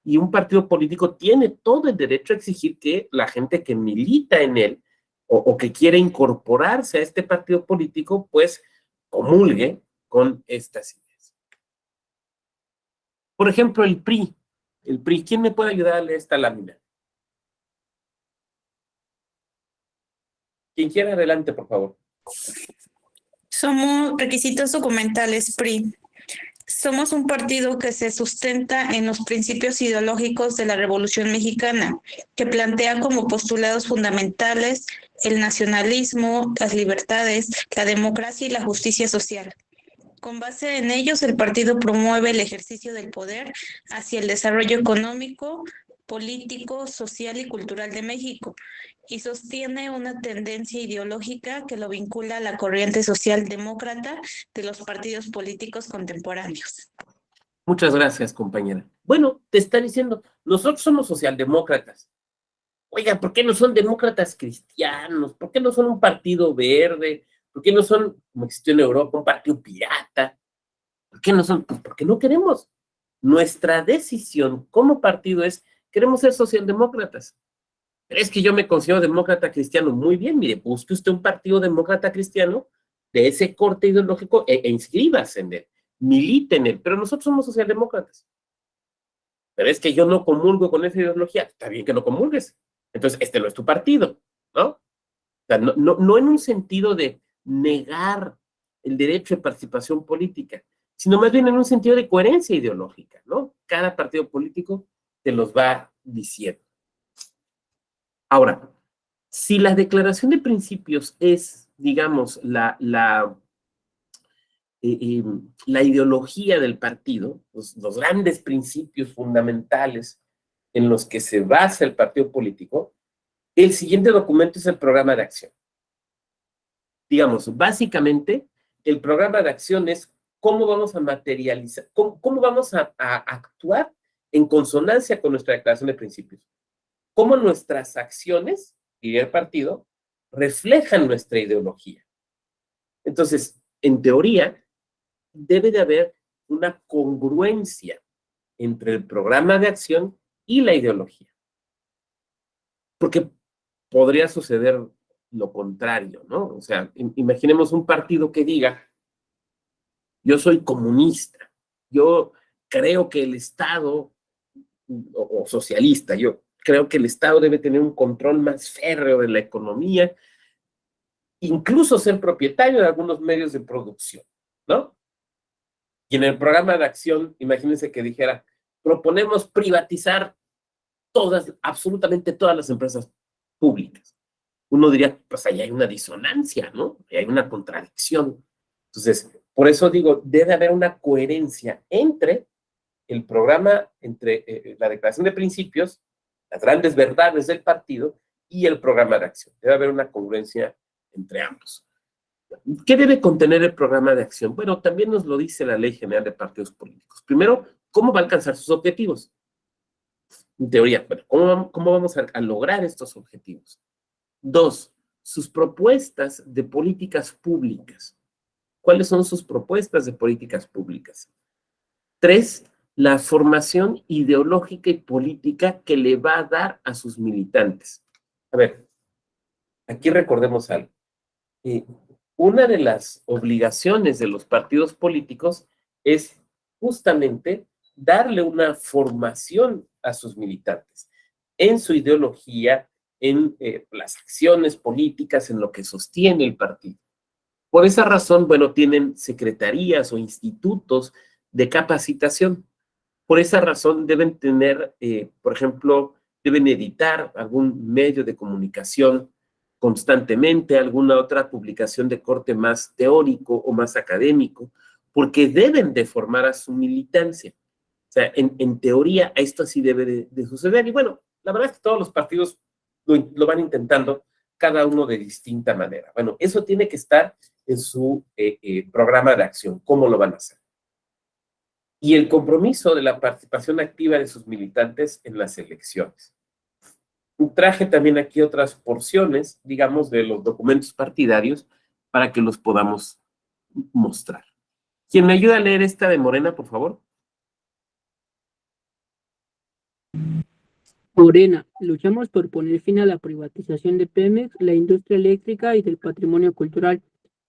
Y un partido político tiene todo el derecho a exigir que la gente que milita en él o que quiere incorporarse a este partido político, pues comulgue con estas ideas. Por ejemplo, el PRI. El PRI, ¿quién me puede ayudar a leer esta lámina? Quien quiera, adelante, por favor. Somos requisitos documentales PRI. Somos un partido que se sustenta en los principios ideológicos de la Revolución Mexicana, que plantea como postulados fundamentales el nacionalismo, las libertades, la democracia y la justicia social. Con base en ellos, el partido promueve el ejercicio del poder hacia el desarrollo económico, político, social y cultural de México, y sostiene una tendencia ideológica que lo vincula a la corriente socialdemócrata de los partidos políticos contemporáneos. Muchas gracias, compañera. Bueno, te está diciendo, nosotros somos socialdemócratas. Oiga, ¿por qué no son demócratas cristianos? ¿Por qué no son un partido verde? ¿Por qué no son, como existió en Europa, un partido pirata? ¿Por qué no son? Pues porque no queremos. Nuestra decisión como partido es, queremos ser socialdemócratas. Pero es que yo me considero demócrata cristiano. Muy bien, mire, busque usted un partido demócrata cristiano de ese corte ideológico e inscríbase en él, milite en él. Pero nosotros somos socialdemócratas. Pero es que yo no comulgo con esa ideología. Está bien que no comulgues. Entonces, este no es tu partido, ¿no? O sea, no en un sentido de negar el derecho de participación política, sino más bien en un sentido de coherencia ideológica, ¿no? Cada partido político te los va diciendo. Ahora, si la declaración de principios es, digamos, la ideología del partido, los grandes principios fundamentales en los que se basa el partido político, el siguiente documento es el programa de acción. Digamos, básicamente, el programa de acción es cómo vamos a materializar, cómo vamos a actuar en consonancia con nuestra declaración de principios. Cómo nuestras acciones, diría el partido, reflejan nuestra ideología. Entonces, en teoría, debe de haber una congruencia entre el programa de acción y la ideología. Porque podría suceder lo contrario, ¿no? O sea, imaginemos un partido que diga, yo soy comunista, yo creo que el Estado, o socialista, yo creo que el Estado debe tener un control más férreo de la economía, incluso ser propietario de algunos medios de producción, ¿no? Y en el programa de acción, imagínense que dijera, proponemos privatizar todas, absolutamente todas las empresas públicas. Uno diría, pues ahí hay una disonancia, ¿no? Ahí hay una contradicción. Entonces, por eso digo, debe haber una coherencia entre el programa, entre la declaración de principios, las grandes verdades del partido y el programa de acción. Debe haber una congruencia entre ambos. ¿Qué debe contener el programa de acción? Bueno, también nos lo dice la Ley General de Partidos Políticos. Primero, ¿cómo va a alcanzar sus objetivos? En teoría, bueno, ¿cómo vamos a lograr estos objetivos? 2, sus propuestas de políticas públicas. ¿Cuáles son sus propuestas de políticas públicas? 3, la formación ideológica y política que le va a dar a sus militantes. A ver, aquí recordemos algo. Una de las obligaciones de los partidos políticos es justamente darle una formación a sus militantes en su ideología, en las acciones políticas, en lo que sostiene el partido. Por esa razón, bueno, tienen secretarías o institutos de capacitación. Por esa razón deben tener, por ejemplo, deben editar algún medio de comunicación constantemente, alguna otra publicación de corte más teórico o más académico, porque deben de formar a su militancia. O sea, en teoría, esto así debe de suceder. Y bueno, La verdad es que todos los partidos lo van intentando, cada uno de distinta manera. Bueno, eso tiene que estar en su programa de acción, cómo lo van a hacer. Y el compromiso de la participación activa de sus militantes en las elecciones. Traje también aquí otras porciones, digamos, de los documentos partidarios para que los podamos mostrar. ¿Quién me ayuda a leer esta de Morena, por favor? Morena, luchamos por poner fin a la privatización de Pemex, la industria eléctrica y del patrimonio cultural.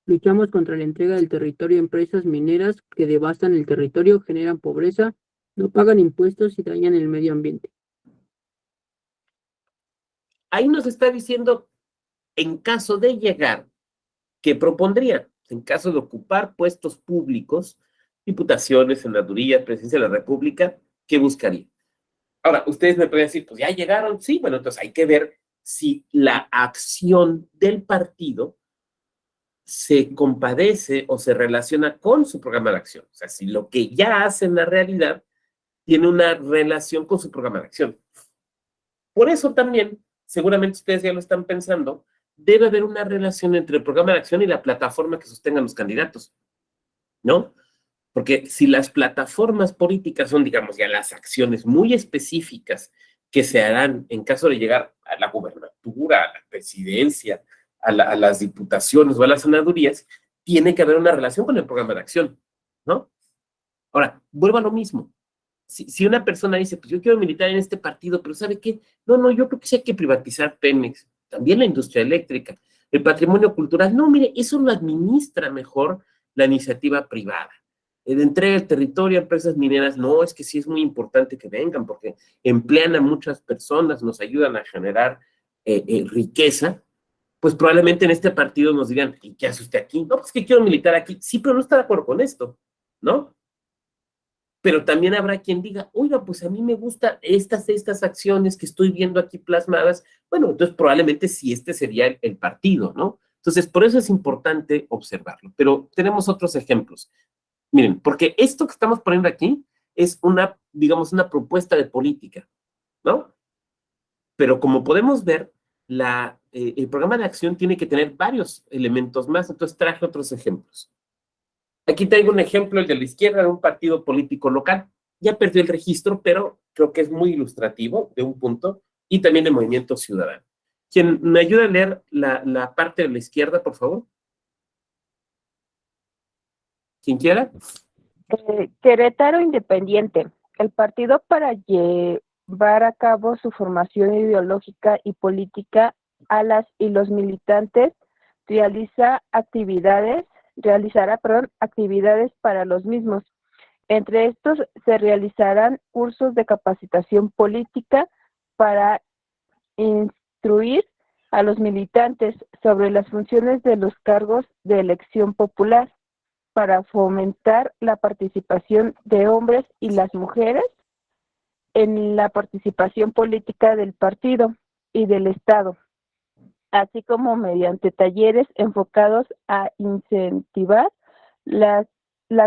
Luchamos contra la entrega del territorio a empresas mineras que devastan el territorio, generan pobreza, no pagan impuestos y dañan el medio ambiente. Ahí nos está diciendo, en caso de llegar, ¿qué propondría? En caso de ocupar puestos públicos, diputaciones, senadurías, presidencia de la República, ¿qué buscaría? Ahora, ustedes me pueden decir, pues ya llegaron, sí, bueno, entonces hay que ver si la acción del partido se compadece o se relaciona con su programa de acción. O sea, si lo que ya hace en la realidad tiene una relación con su programa de acción. Por eso también, seguramente ustedes ya lo están pensando, debe haber una relación entre el programa de acción y la plataforma que sostengan los candidatos, ¿no? Porque si las plataformas políticas son, digamos, ya las acciones muy específicas que se harán en caso de llegar a la gubernatura, a la presidencia, a las diputaciones o a las senadurías, tiene que haber una relación con el programa de acción, ¿no? Ahora, vuelvo a lo mismo. Si una persona dice, pues yo quiero militar en este partido, pero ¿sabe qué? No, yo creo que sí hay que privatizar Pemex, también la industria eléctrica, el patrimonio cultural. No, mire, eso lo administra mejor la iniciativa privada. De entrega del territorio a empresas mineras, no, es que sí es muy importante que vengan porque emplean a muchas personas, nos ayudan a generar riqueza. Pues probablemente en este partido nos digan, ¿y qué hace usted aquí? No, pues que quiero militar aquí. Sí, pero no está de acuerdo con esto, ¿no? Pero también habrá quien diga, oiga, pues a mí me gustan estas acciones que estoy viendo aquí plasmadas. Bueno, entonces probablemente sí este sería el partido, ¿no? Entonces, por eso es importante observarlo. Pero tenemos otros ejemplos. Miren, porque esto que estamos poniendo aquí es una, digamos, una propuesta de política, ¿no? Pero como podemos ver, el programa de acción tiene que tener varios elementos más, entonces traje otros ejemplos. Aquí traigo un ejemplo, el de la izquierda, de un partido político local. Ya perdió el registro, pero creo que es muy ilustrativo de un punto, y también el Movimiento Ciudadano. ¿Quién me ayuda a leer la parte de la izquierda, por favor? ¿Quién quiera? Querétaro Independiente. El partido, para llevar a cabo su formación ideológica y política a las y los militantes, realizará actividades para los mismos. Entre estos se realizarán cursos de capacitación política para instruir a los militantes sobre las funciones de los cargos de elección popular, para fomentar la participación de hombres y las mujeres en la participación política del partido y del Estado, así como mediante talleres enfocados a incentivar la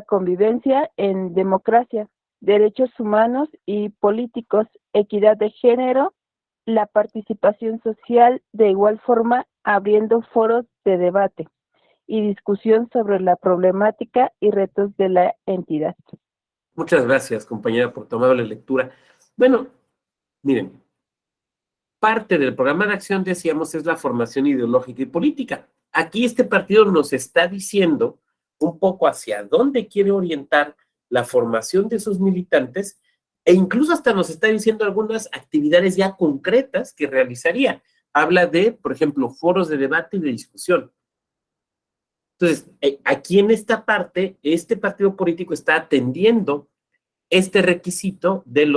convivencia en democracia, derechos humanos y políticos, equidad de género, la participación social, de igual forma abriendo foros de debate y discusión sobre la problemática y retos de la entidad. Muchas gracias, compañera, por tomar la lectura. Bueno, miren, parte del programa de acción, decíamos, es la formación ideológica y política. Aquí este partido nos está diciendo un poco hacia dónde quiere orientar la formación de sus militantes, e incluso hasta nos está diciendo algunas actividades ya concretas que realizaría. Habla de, por ejemplo, foros de debate y de discusión. Entonces, aquí en esta parte, este partido político está atendiendo este requisito del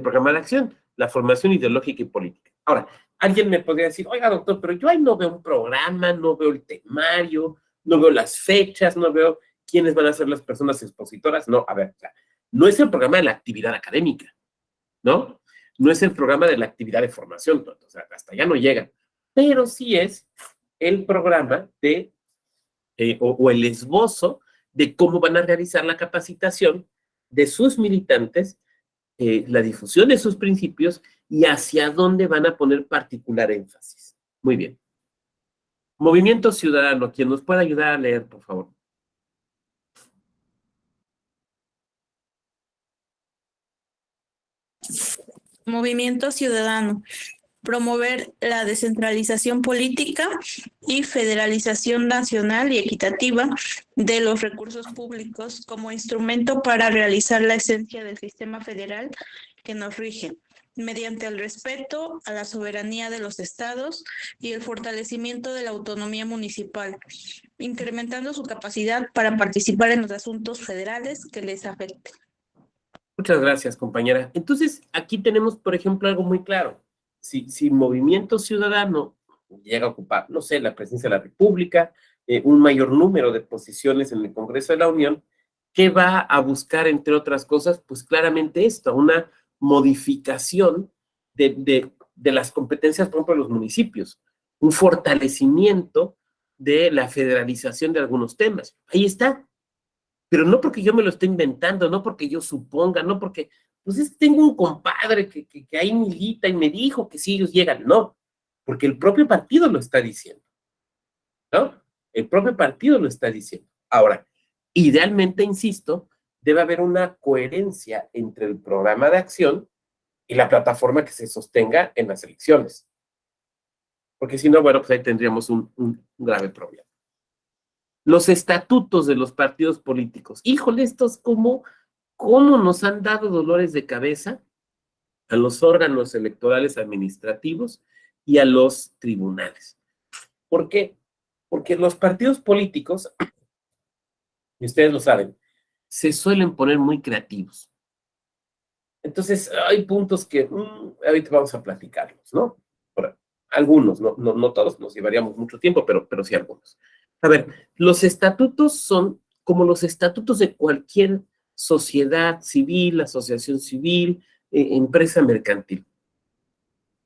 programa de acción, la formación ideológica y política. Ahora, alguien me podría decir, oiga, doctor, pero yo ahí no veo un programa, no veo el temario, no veo las fechas, no veo quiénes van a ser las personas expositoras. No, a ver, o sea, no es el programa de la actividad académica, ¿no? No es el programa de la actividad de formación, o sea, hasta allá no llegan, pero sí es el programa de o el esbozo de cómo van a realizar la capacitación de sus militantes, la difusión de sus principios y hacia dónde van a poner particular énfasis. Muy bien. Movimiento Ciudadano, quien nos pueda ayudar a leer, por favor. Movimiento Ciudadano. Promover la descentralización política y federalización nacional y equitativa de los recursos públicos como instrumento para realizar la esencia del sistema federal que nos rige, mediante el respeto a la soberanía de los estados y el fortalecimiento de la autonomía municipal, incrementando su capacidad para participar en los asuntos federales que les afecten. Muchas gracias, compañera. Entonces, aquí tenemos, por ejemplo, algo muy claro. Si Movimiento Ciudadano llega a ocupar, no sé, la presidencia de la República, un mayor número de posiciones en el Congreso de la Unión, ¿qué va a buscar, entre otras cosas? Pues claramente esto, una modificación de las competencias, por ejemplo, de los municipios, un fortalecimiento de la federalización de algunos temas. Ahí está. Pero no porque yo me lo esté inventando, no porque yo suponga, no porque, pues es que tengo un compadre que ahí milita y me dijo que si ellos llegan, no, porque el propio partido lo está diciendo, ¿no? El propio partido lo está diciendo. Ahora, idealmente, insisto, debe haber una coherencia entre el programa de acción y la plataforma que se sostenga en las elecciones. Porque si no, bueno, pues ahí tendríamos un grave problema. Los estatutos de los partidos políticos. Híjole, estos cómo nos han dado dolores de cabeza a los órganos electorales administrativos y a los tribunales. ¿Por qué? Porque los partidos políticos, y ustedes lo saben, se suelen poner muy creativos. Entonces, hay puntos que ahorita vamos a platicarlos, ¿no? Por algunos, no todos, nos llevaríamos mucho tiempo, pero sí algunos. A ver, los estatutos son como los estatutos de cualquier sociedad civil, asociación civil, empresa mercantil.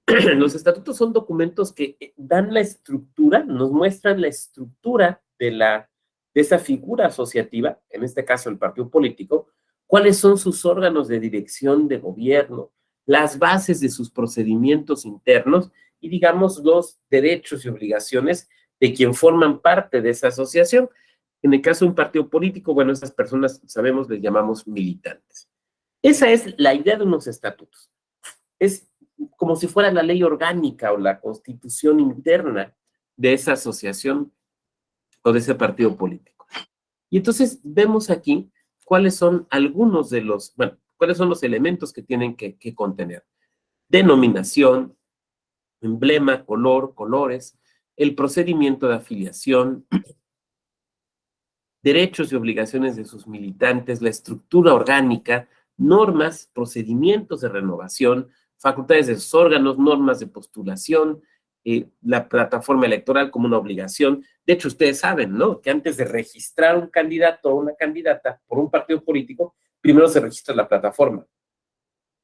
Los estatutos son documentos que dan la estructura, nos muestran la estructura de esa figura asociativa, en este caso el partido político, cuáles son sus órganos de dirección de gobierno, las bases de sus procedimientos internos y, digamos, los derechos y obligaciones de quien forman parte de esa asociación. En el caso de un partido político, bueno, esas personas, sabemos, les llamamos militantes. Esa es la idea de unos estatutos. Es como si fuera la ley orgánica o la constitución interna de esa asociación o de ese partido político. Y entonces vemos aquí cuáles son algunos de los, bueno, cuáles son los elementos que tienen que contener. Denominación, emblema, color, colores, el procedimiento de afiliación, derechos y obligaciones de sus militantes, la estructura orgánica, normas, procedimientos de renovación, facultades de sus órganos, normas de postulación, la plataforma electoral como una obligación. De hecho, ustedes saben, ¿no? Que antes de registrar un candidato o una candidata por un partido político, primero se registra la plataforma.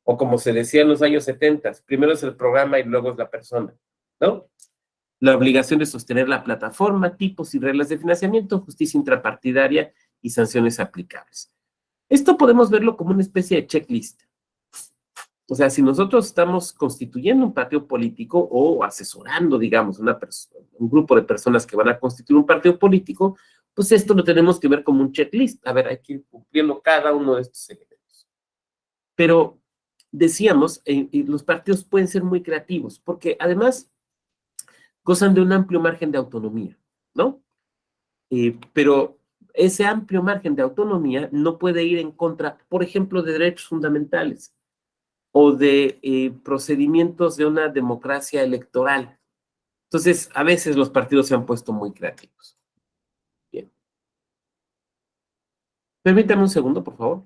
O como se decía en los años 70, primero es el programa y luego es la persona, ¿no? La obligación de sostener la plataforma, tipos y reglas de financiamiento, justicia intrapartidaria y sanciones aplicables. Esto podemos verlo como una especie de checklist. O sea, si nosotros estamos constituyendo un partido político o asesorando, digamos, un grupo de personas que van a constituir un partido político, pues esto lo tenemos que ver como un checklist. A ver, hay que ir cumpliendo cada uno de estos elementos. Pero decíamos, los partidos pueden ser muy creativos, porque además gozan de un amplio margen de autonomía, ¿no? Pero ese amplio margen de autonomía no puede ir en contra, por ejemplo, de derechos fundamentales o de procedimientos de una democracia electoral. Entonces, a veces los partidos se han puesto muy creativos. Bien. Permítame un segundo, por favor.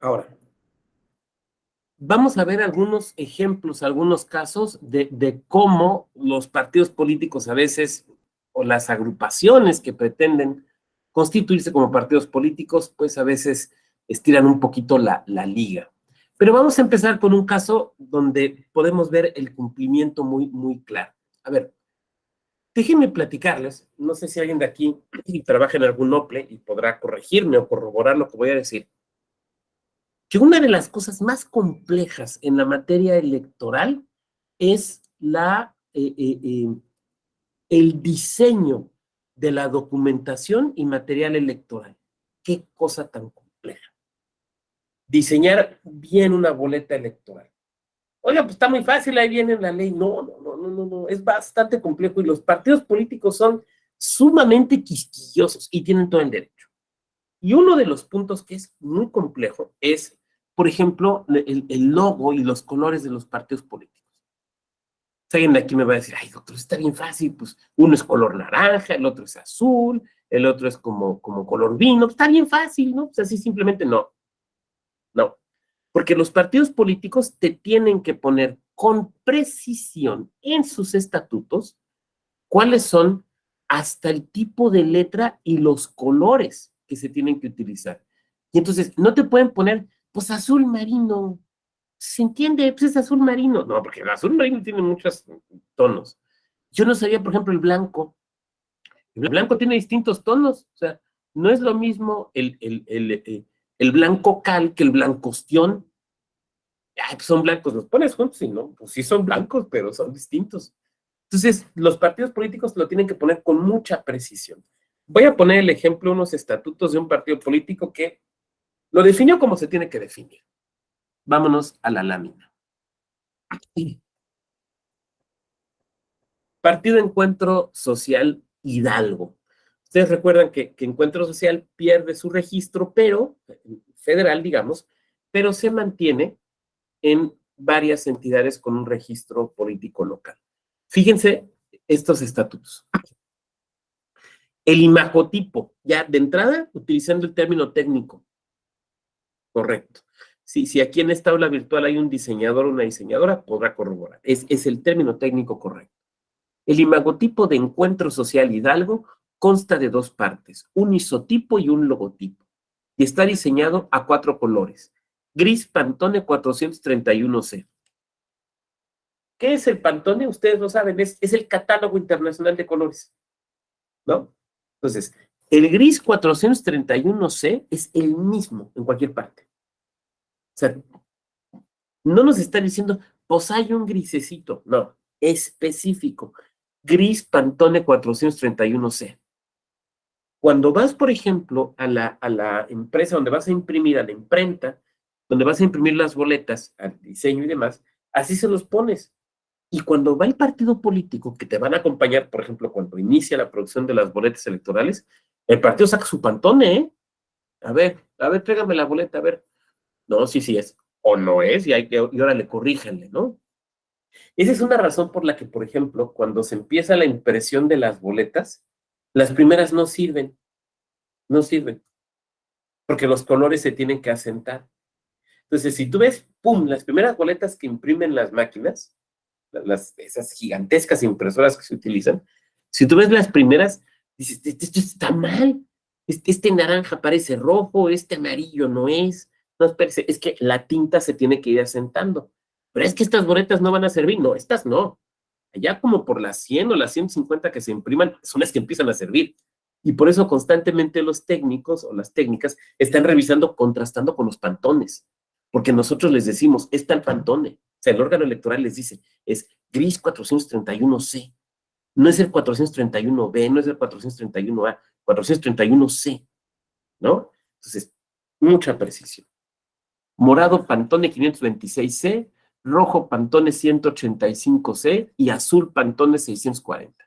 Ahora, vamos a ver algunos ejemplos, algunos casos de cómo los partidos políticos a veces, o las agrupaciones que pretenden constituirse como partidos políticos, pues a veces estiran un poquito la liga. Pero vamos a empezar con un caso donde podemos ver el cumplimiento muy claro. A ver, déjenme platicarles, no sé si alguien de aquí trabaja en algún OPLE y podrá corregirme o corroborar lo que voy a decir, que una de las cosas más complejas en la materia electoral es el diseño de la documentación y material electoral. Qué cosa tan compleja. Diseñar bien una boleta electoral. Oiga, pues está muy fácil, ahí viene la ley. No, es bastante complejo y los partidos políticos son sumamente quisquillosos y tienen todo el derecho. Y uno de los puntos que es muy complejo es, por ejemplo, el logo y los colores de los partidos políticos. Alguien de aquí me va a decir, ay, doctor, está bien fácil, pues uno es color naranja, el otro es azul, el otro es como color vino, está bien fácil, ¿no? Pues así simplemente no. Porque los partidos políticos te tienen que poner con precisión en sus estatutos cuáles son hasta el tipo de letra y los colores que se tienen que utilizar. Y entonces, no te pueden poner, pues azul marino. ¿Se entiende? Pues es azul marino. No, porque el azul marino tiene muchos tonos. Yo no sabía, por ejemplo, el blanco. El blanco tiene distintos tonos. O sea, no es lo mismo el blanco cal que el blanco ostión. Ay, pues son blancos, los pones juntos y no, pues sí son blancos, pero son distintos. Entonces, los partidos políticos lo tienen que poner con mucha precisión. Voy a poner el ejemplo, unos estatutos de un partido político que lo definió como se tiene que definir. Vámonos a la lámina. Partido Encuentro Social Hidalgo. Ustedes recuerdan que Encuentro Social pierde su registro, pero, federal, digamos, pero se mantiene en varias entidades con un registro político local. Fíjense estos estatutos. El imagotipo, ya de entrada, utilizando el término técnico, correcto. Si aquí en esta aula virtual hay un diseñador o una diseñadora, podrá corroborar. Es el término técnico correcto. El imagotipo de Encuentro Social Hidalgo consta de dos partes, un isotipo y un logotipo, y está diseñado a 4 colores. Gris Pantone 431C. ¿Qué es el Pantone? Ustedes lo saben, es el catálogo internacional de colores, ¿no? Entonces, el gris 431C es el mismo en cualquier parte. O sea, no nos está diciendo, pues hay un grisecito, no, específico. Gris Pantone 431C. Cuando vas, por ejemplo, a la empresa donde vas a imprimir, a la imprenta, donde vas a imprimir las boletas, al diseño y demás, así se los pones. Y cuando va el partido político que te van a acompañar, por ejemplo, cuando inicia la producción de las boletas electorales, el partido saca su Pantone, ¿eh? A ver, tráigame la boleta, a ver. No, sí es. O no es, y órale, corríjanle, ¿no? Esa es una razón por la que, por ejemplo, cuando se empieza la impresión de las boletas, las primeras no sirven, porque los colores se tienen que asentar. Entonces, si tú ves, ¡pum!, las primeras boletas que imprimen las máquinas, esas gigantescas impresoras que se utilizan, si tú ves las primeras, dices, esto está mal, este naranja parece rojo, este amarillo no es, no, espérese, es que la tinta se tiene que ir asentando, pero es que estas boletas no van a servir, no, estas no, allá como por las 100 o las 150 que se impriman, son las que empiezan a servir, y por eso constantemente los técnicos o las técnicas están revisando, contrastando con los pantones, porque nosotros les decimos, está el Pantone, o sea, el órgano electoral les dice, es gris 431C, no es el 431B, no es el 431A, 431C, ¿no? Entonces, mucha precisión. Morado Pantone 526C, rojo Pantone 185C y azul Pantone 640.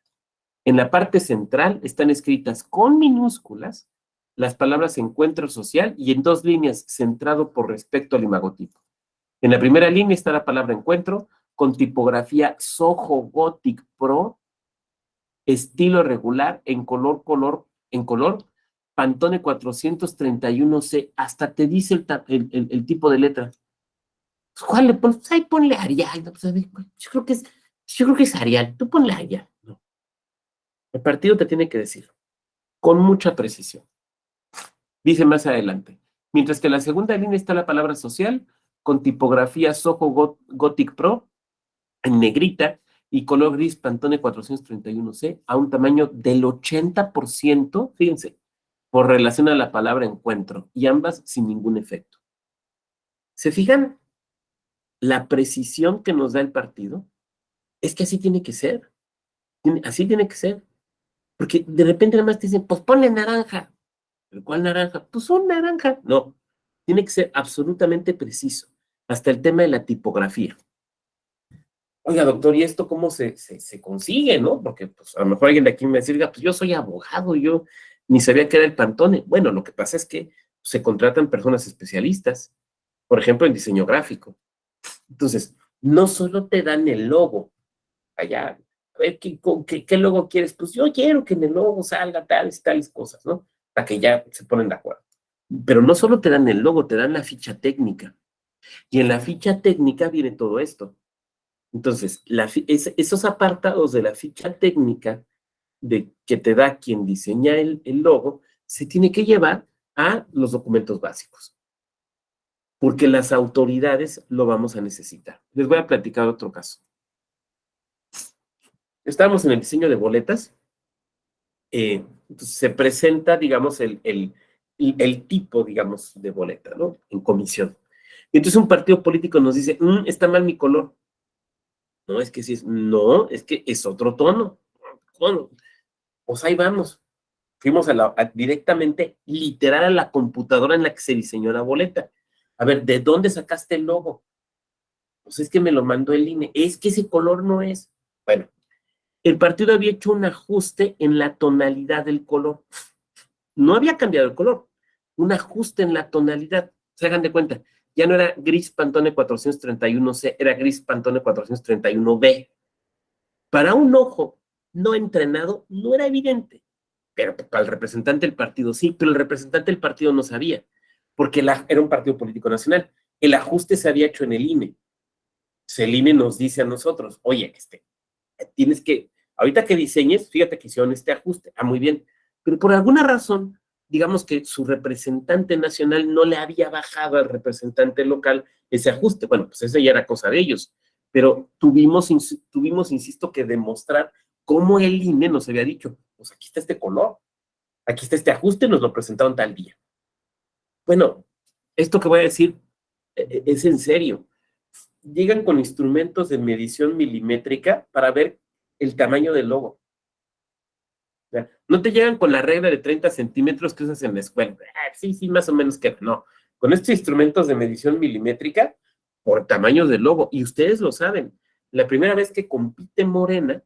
En la parte central están escritas con minúsculas las palabras Encuentro Social y en 2 líneas, centrado por respecto al imagotipo. En la primera línea está la palabra Encuentro, con tipografía Soho Gothic Pro, estilo regular, en color Pantone 431C, hasta te dice el tipo de letra. ¿Cuál le pones? Pues ahí ponle Arial. ¿No? Pues, yo creo que es Arial. Tú ponle Arial. No. El partido te tiene que decir, con mucha precisión. Dice más adelante. Mientras que en la segunda línea está la palabra social, con tipografía Soho Gothic Pro, en negrita, y color gris Pantone 431C, a un tamaño del 80%, fíjense, por relación a la palabra encuentro, y ambas sin ningún efecto. ¿Se fijan la precisión que nos da el partido? Es que así tiene que ser. Así tiene que ser. Porque de repente nada más te dicen, pues ponle naranja. ¿Pero cuál naranja? Pues un naranja. No, tiene que ser absolutamente preciso. Hasta el tema de la tipografía. Oiga, doctor, ¿y esto cómo se consigue, no? Porque pues, a lo mejor alguien de aquí me va a decir, "Oiga, pues yo soy abogado, yo ni sabía que era el Pantone". Bueno, lo que pasa es que se contratan personas especialistas, por ejemplo, en diseño gráfico. Entonces, no solo te dan el logo, allá, a ver, ¿qué logo quieres? Pues yo quiero que en el logo salga tales cosas, ¿no? Para que ya se ponen de acuerdo. Pero no solo te dan el logo, te dan la ficha técnica. Y en la ficha técnica viene todo esto. Entonces, esos apartados de la ficha técnica que te da quien diseña el logo, se tiene que llevar a los documentos básicos, porque las autoridades lo vamos a necesitar. Les voy a platicar otro caso. Estábamos en el diseño de boletas, entonces se presenta, digamos, el tipo, digamos, de boleta, ¿no? En comisión. Y entonces un partido político nos dice, está mal mi color. No, es que sí no, es que es otro tono. Bueno, pues ahí vamos. Fuimos directamente, literal, a la computadora en la que se diseñó la boleta. A ver, ¿de dónde sacaste el logo? Pues es que me lo mandó el INE. Es que ese color no es. Bueno, el partido había hecho un ajuste en la tonalidad del color. No había cambiado el color. Un ajuste en la tonalidad. Se hagan de cuenta. Ya no era gris Pantone 431C, era gris Pantone 431B. Para un ojo no entrenado, no era evidente. Pero para el representante del partido sí, pero el representante del partido no sabía, porque era un partido político nacional. El ajuste se había hecho en el INE. Entonces el INE nos dice a nosotros, oye, tienes que, ahorita que diseñes, fíjate que hicieron este ajuste. Ah, muy bien. Pero por alguna razón, digamos que su representante nacional no le había bajado al representante local ese ajuste. Bueno, pues eso ya era cosa de ellos. Pero tuvimos, insisto, que demostrar cómo el INE nos había dicho, pues aquí está este color, aquí está este ajuste, nos lo presentaron tal día. Bueno, esto que voy a decir es en serio. Llegan con instrumentos de medición milimétrica para ver el tamaño del logo. O sea, no te llegan con la regla de 30 centímetros que usas en la escuela. Sí, más o menos que no. Con estos instrumentos de medición milimétrica por tamaño del logo. Y ustedes lo saben. La primera vez que compite Morena,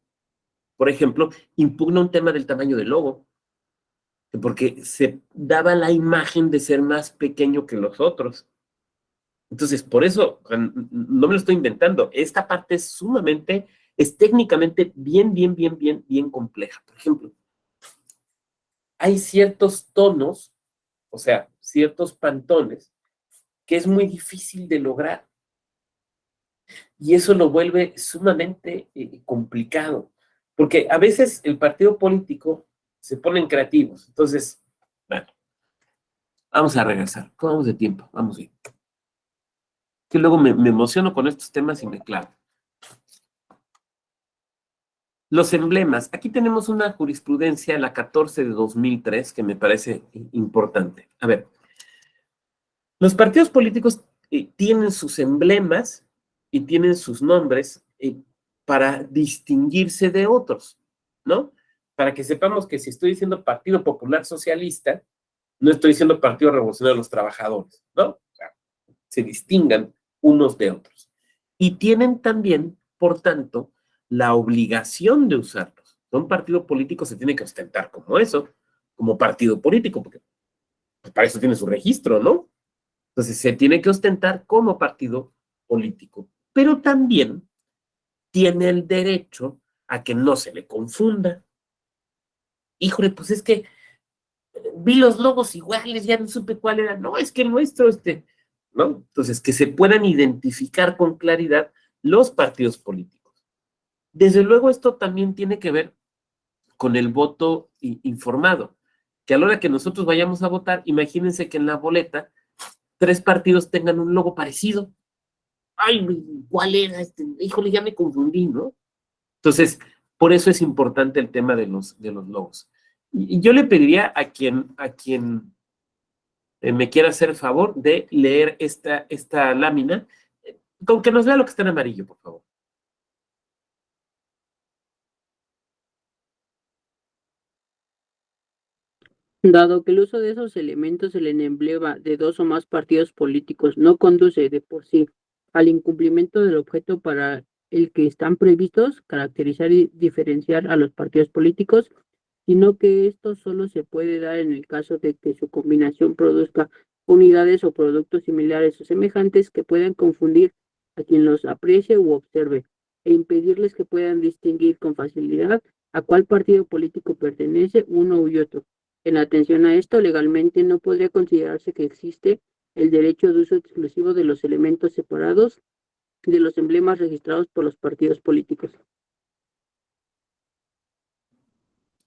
por ejemplo, impugna un tema del tamaño del logo, porque se daba la imagen de ser más pequeño que los otros. Entonces, por eso, no me lo estoy inventando, esta parte es técnicamente bien compleja. Por ejemplo, hay ciertos tonos, o sea, ciertos pantones, que es muy difícil de lograr. Y eso lo vuelve sumamente complicado, porque a veces el partido político se ponen creativos. Entonces, bueno, vamos a regresar. ¿Cómo vamos de tiempo? Vamos bien. Que luego me emociono con estos temas y me clavo. Los emblemas. Aquí tenemos una jurisprudencia, la 14 de 2003, que me parece importante. A ver, los partidos políticos tienen sus emblemas y tienen sus nombres para distinguirse de otros, ¿no? Para que sepamos que si estoy diciendo Partido Popular Socialista, no estoy diciendo Partido Revolucionario de los Trabajadores, ¿no? O sea, se distingan unos de otros. Y tienen también, por tanto, la obligación de usarlos. Un partido político se tiene que ostentar como eso, como partido político, porque pues, para eso tiene su registro, ¿no? Entonces se tiene que ostentar como partido político, pero también tiene el derecho a que no se le confunda. Híjole, pues es que vi los logos iguales, ya no supe cuál era. No, es que el nuestro, ¿no? Entonces, que se puedan identificar con claridad los partidos políticos. Desde luego, esto también tiene que ver con el voto informado, que a la hora que nosotros vayamos a votar, imagínense que en la boleta 3 partidos tengan un logo parecido. Ay, ¿cuál era este? Híjole, ya me confundí, ¿no? Entonces, por eso es importante el tema de los logos. Y yo le pediría a quien me quiera hacer el favor de leer esta lámina, con que nos lea lo que está en amarillo, por favor. Dado que el uso de esos elementos en el emblema de 2 o más partidos políticos no conduce de por sí al incumplimiento del objeto para el que están previstos, caracterizar y diferenciar a los partidos políticos, sino que esto solo se puede dar en el caso de que su combinación produzca unidades o productos similares o semejantes que puedan confundir a quien los aprecie u observe e impedirles que puedan distinguir con facilidad a cuál partido político pertenece uno y otro. En atención a esto, legalmente no podría considerarse que existe el derecho de uso exclusivo de los elementos separados de los emblemas registrados por los partidos políticos.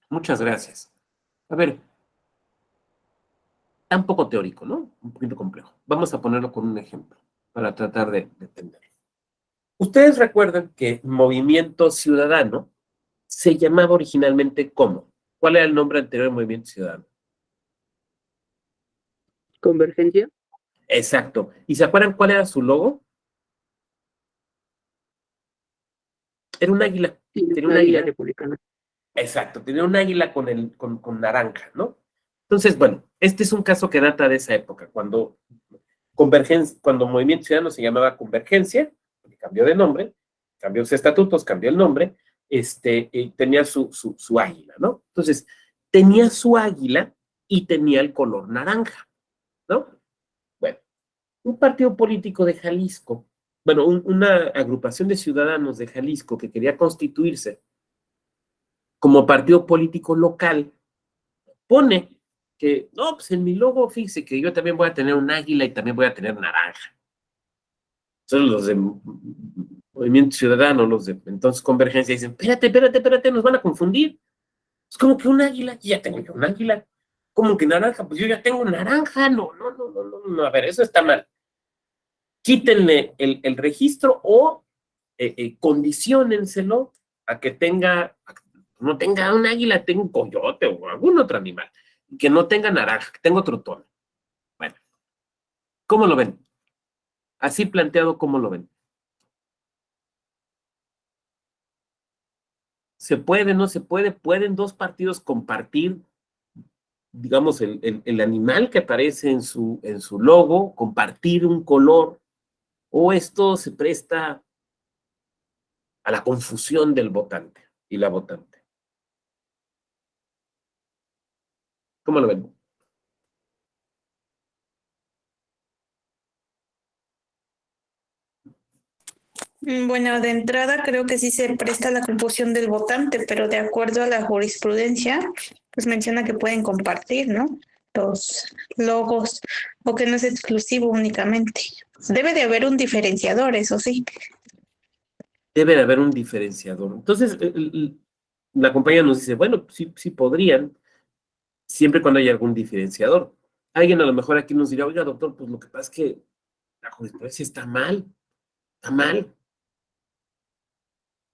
Muchas gracias. A ver, está un poco teórico, ¿no? Un poquito complejo. Vamos a ponerlo con un ejemplo para tratar de entenderlo. Ustedes recuerdan que Movimiento Ciudadano se llamaba originalmente ¿cómo? ¿Cuál era el nombre anterior del Movimiento Ciudadano? ¿Convergencia? Exacto. ¿Y se acuerdan cuál era su logo? Era un águila. Sí, Tenía un la águila águila. republicana. Exacto, tenía un águila con naranja, ¿no? Entonces, bueno, este es un caso que data de esa época, cuando Movimiento Ciudadano se llamaba Convergencia, porque cambió de nombre, cambió sus estatutos, cambió el nombre, y tenía su águila, ¿no? Entonces, tenía su águila y tenía el color naranja, ¿no? Bueno, un partido político de Jalisco, bueno, una agrupación de ciudadanos de Jalisco que quería constituirse como partido político local, pone que, no, pues en mi logo, fíjese que yo también voy a tener un águila y también voy a tener naranja. Entonces los de Movimiento Ciudadano, los de entonces Convergencia, dicen, espérate, nos van a confundir. Es como que un águila, y ya tengo yo un águila. Como que naranja, pues yo ya tengo naranja. No, a ver, eso está mal. Quítenle el registro o condiciónenselo a que no tenga un águila, tenga un coyote o algún otro animal, que no tenga naranja, que tenga otro tono. Bueno, ¿cómo lo ven? Así planteado, ¿cómo lo ven? ¿Se puede, no se puede? ¿Pueden 2 partidos compartir, digamos, el animal que aparece en su logo, compartir un color? ¿O esto se presta a la confusión del votante y la votante? ¿Cómo lo ven? Bueno, de entrada creo que sí se presta la confusión del votante, pero de acuerdo a la jurisprudencia, pues menciona que pueden compartir, ¿no? Los logos o que no es exclusivo únicamente. Debe de haber un diferenciador, eso sí. Debe de haber un diferenciador. Entonces, la compañía nos dice, bueno, sí podrían, siempre cuando haya algún diferenciador. Alguien a lo mejor aquí nos dirá, oiga, doctor, pues lo que pasa es que la jurisprudencia está mal, está mal.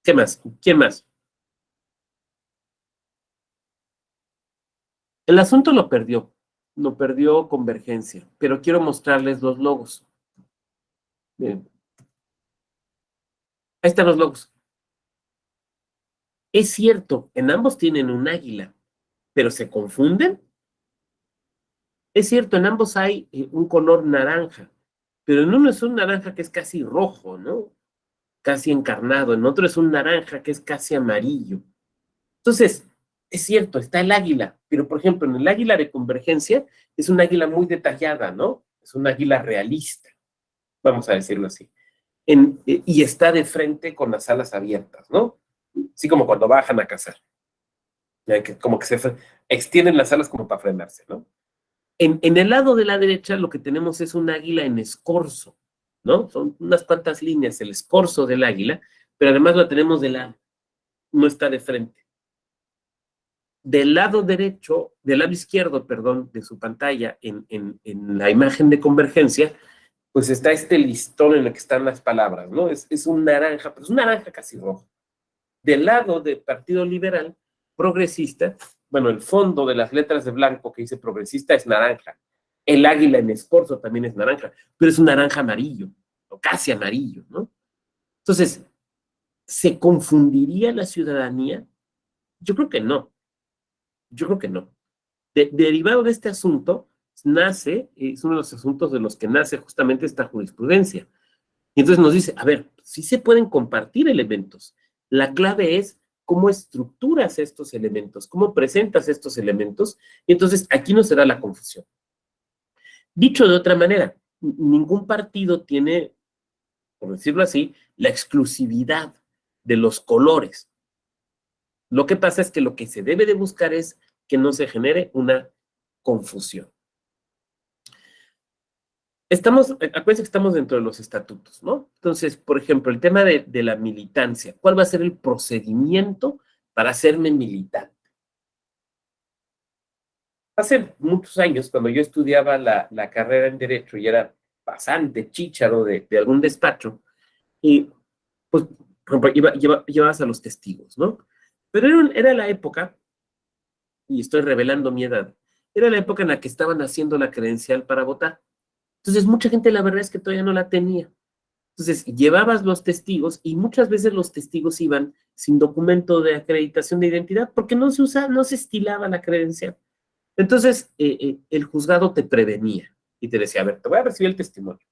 ¿Qué más? ¿Quién más? El asunto lo perdió Convergencia, pero quiero mostrarles los logos. Miren, ahí están los logos. Es cierto, en ambos tienen un águila, pero ¿se confunden? Es cierto, en ambos hay un color naranja, pero en uno es un naranja que es casi rojo, ¿no? Casi encarnado, en otro es un naranja que es casi amarillo. Entonces, es cierto, está el águila, pero por ejemplo, en el águila de Convergencia es un águila muy detallada, ¿no? Es un águila realista, vamos a decirlo así. Y está de frente con las alas abiertas, ¿no? Así como cuando bajan a cazar. ya que como que extienden las alas como para frenarse, ¿no? En el lado de la derecha lo que tenemos es un águila en escorzo, ¿no? Son unas cuantas líneas, el escorzo del águila, pero además lo tenemos de lado, no está de frente. Del lado derecho, del lado izquierdo, perdón, de su pantalla, en la imagen de convergencia, pues está este listón en el que están las palabras, ¿no? Es un naranja, pero es un naranja casi rojo. Del lado del Partido Liberal Progresista, bueno, el fondo de las letras de blanco que dice progresista es naranja. El águila en escorzo también es naranja, pero es un naranja amarillo, o casi amarillo, ¿no? Entonces, ¿se confundiría la ciudadanía? Yo creo que no. Yo creo que no. Derivado de este asunto, es uno de los asuntos de los que nace justamente esta jurisprudencia. Y entonces nos dice, a ver, sí se pueden compartir elementos. La clave es cómo estructuras estos elementos, cómo presentas estos elementos, y entonces aquí no será la confusión. Dicho de otra manera, ningún partido tiene, por decirlo así, la exclusividad de los colores. Lo que pasa es que lo que se debe de buscar es que no se genere una confusión. Acuérdense que estamos dentro de los estatutos, ¿no? Entonces, por ejemplo, el tema de la militancia. ¿Cuál va a ser el procedimiento para hacerme militante? Hace muchos años, cuando yo estudiaba la carrera en Derecho y era bastante chícharo de algún despacho, y pues, por ejemplo, llevabas a los testigos, ¿no? Pero era la época, y estoy revelando mi edad, era la época en la que estaban haciendo la credencial para votar. Entonces, mucha gente la verdad es que todavía no la tenía. Entonces, llevabas los testigos y muchas veces los testigos iban sin documento de acreditación de identidad porque no se estilaba la credencial. Entonces, el juzgado te prevenía y te decía, a ver, te voy a recibir el testimonio,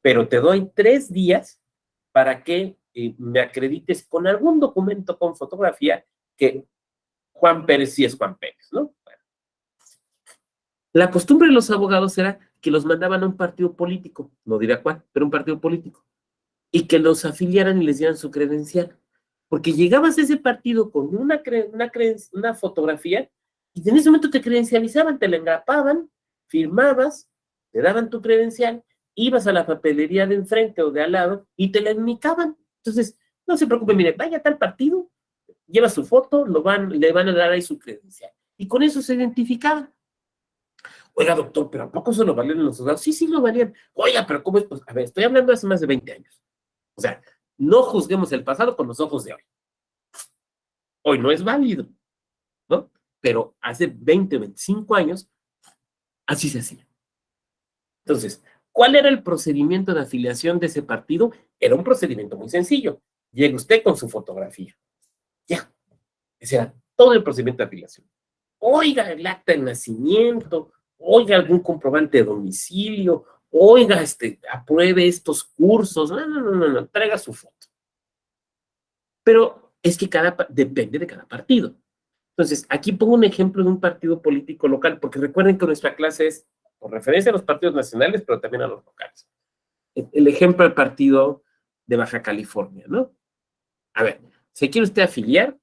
pero te doy 3 días para que me acredites con algún documento con fotografía que Juan Pérez sí es Juan Pérez, ¿no? Bueno. La costumbre de los abogados era que los mandaban a un partido político, no diré cuál, pero un partido político, y que los afiliaran y les dieran su credencial. Porque llegabas a ese partido con una fotografía y en ese momento te credencializaban, te la engrapaban, firmabas, te daban tu credencial, ibas a la papelería de enfrente o de al lado y te la enmicaban. Entonces, no se preocupe, mire, vaya a tal partido, lleva su foto, le van a dar ahí su credencial. Y con eso se identificaban. Oiga, doctor, ¿pero a poco eso lo valían los juzgados? Sí, sí lo valían. Oiga, pero ¿cómo es? Pues, a ver, estoy hablando de hace más de 20 años. O sea, no juzguemos el pasado con los ojos de hoy. Hoy no es válido, ¿no? Pero hace 20, 25 años, así se hacía. Entonces, ¿cuál era el procedimiento de afiliación de ese partido? Era un procedimiento muy sencillo. Llega usted con su fotografía. Ya. Ese era todo el procedimiento de afiliación. Oiga, el acta de nacimiento, oiga, algún comprobante de domicilio, oiga, apruebe estos cursos. No, traiga su foto. Pero es que depende de cada partido. Entonces, aquí pongo un ejemplo de un partido político local, porque recuerden que nuestra clase es por referencia a los partidos nacionales, pero también a los locales. El ejemplo del partido de Baja California, ¿no? A ver, ¿se quiere usted afiliar?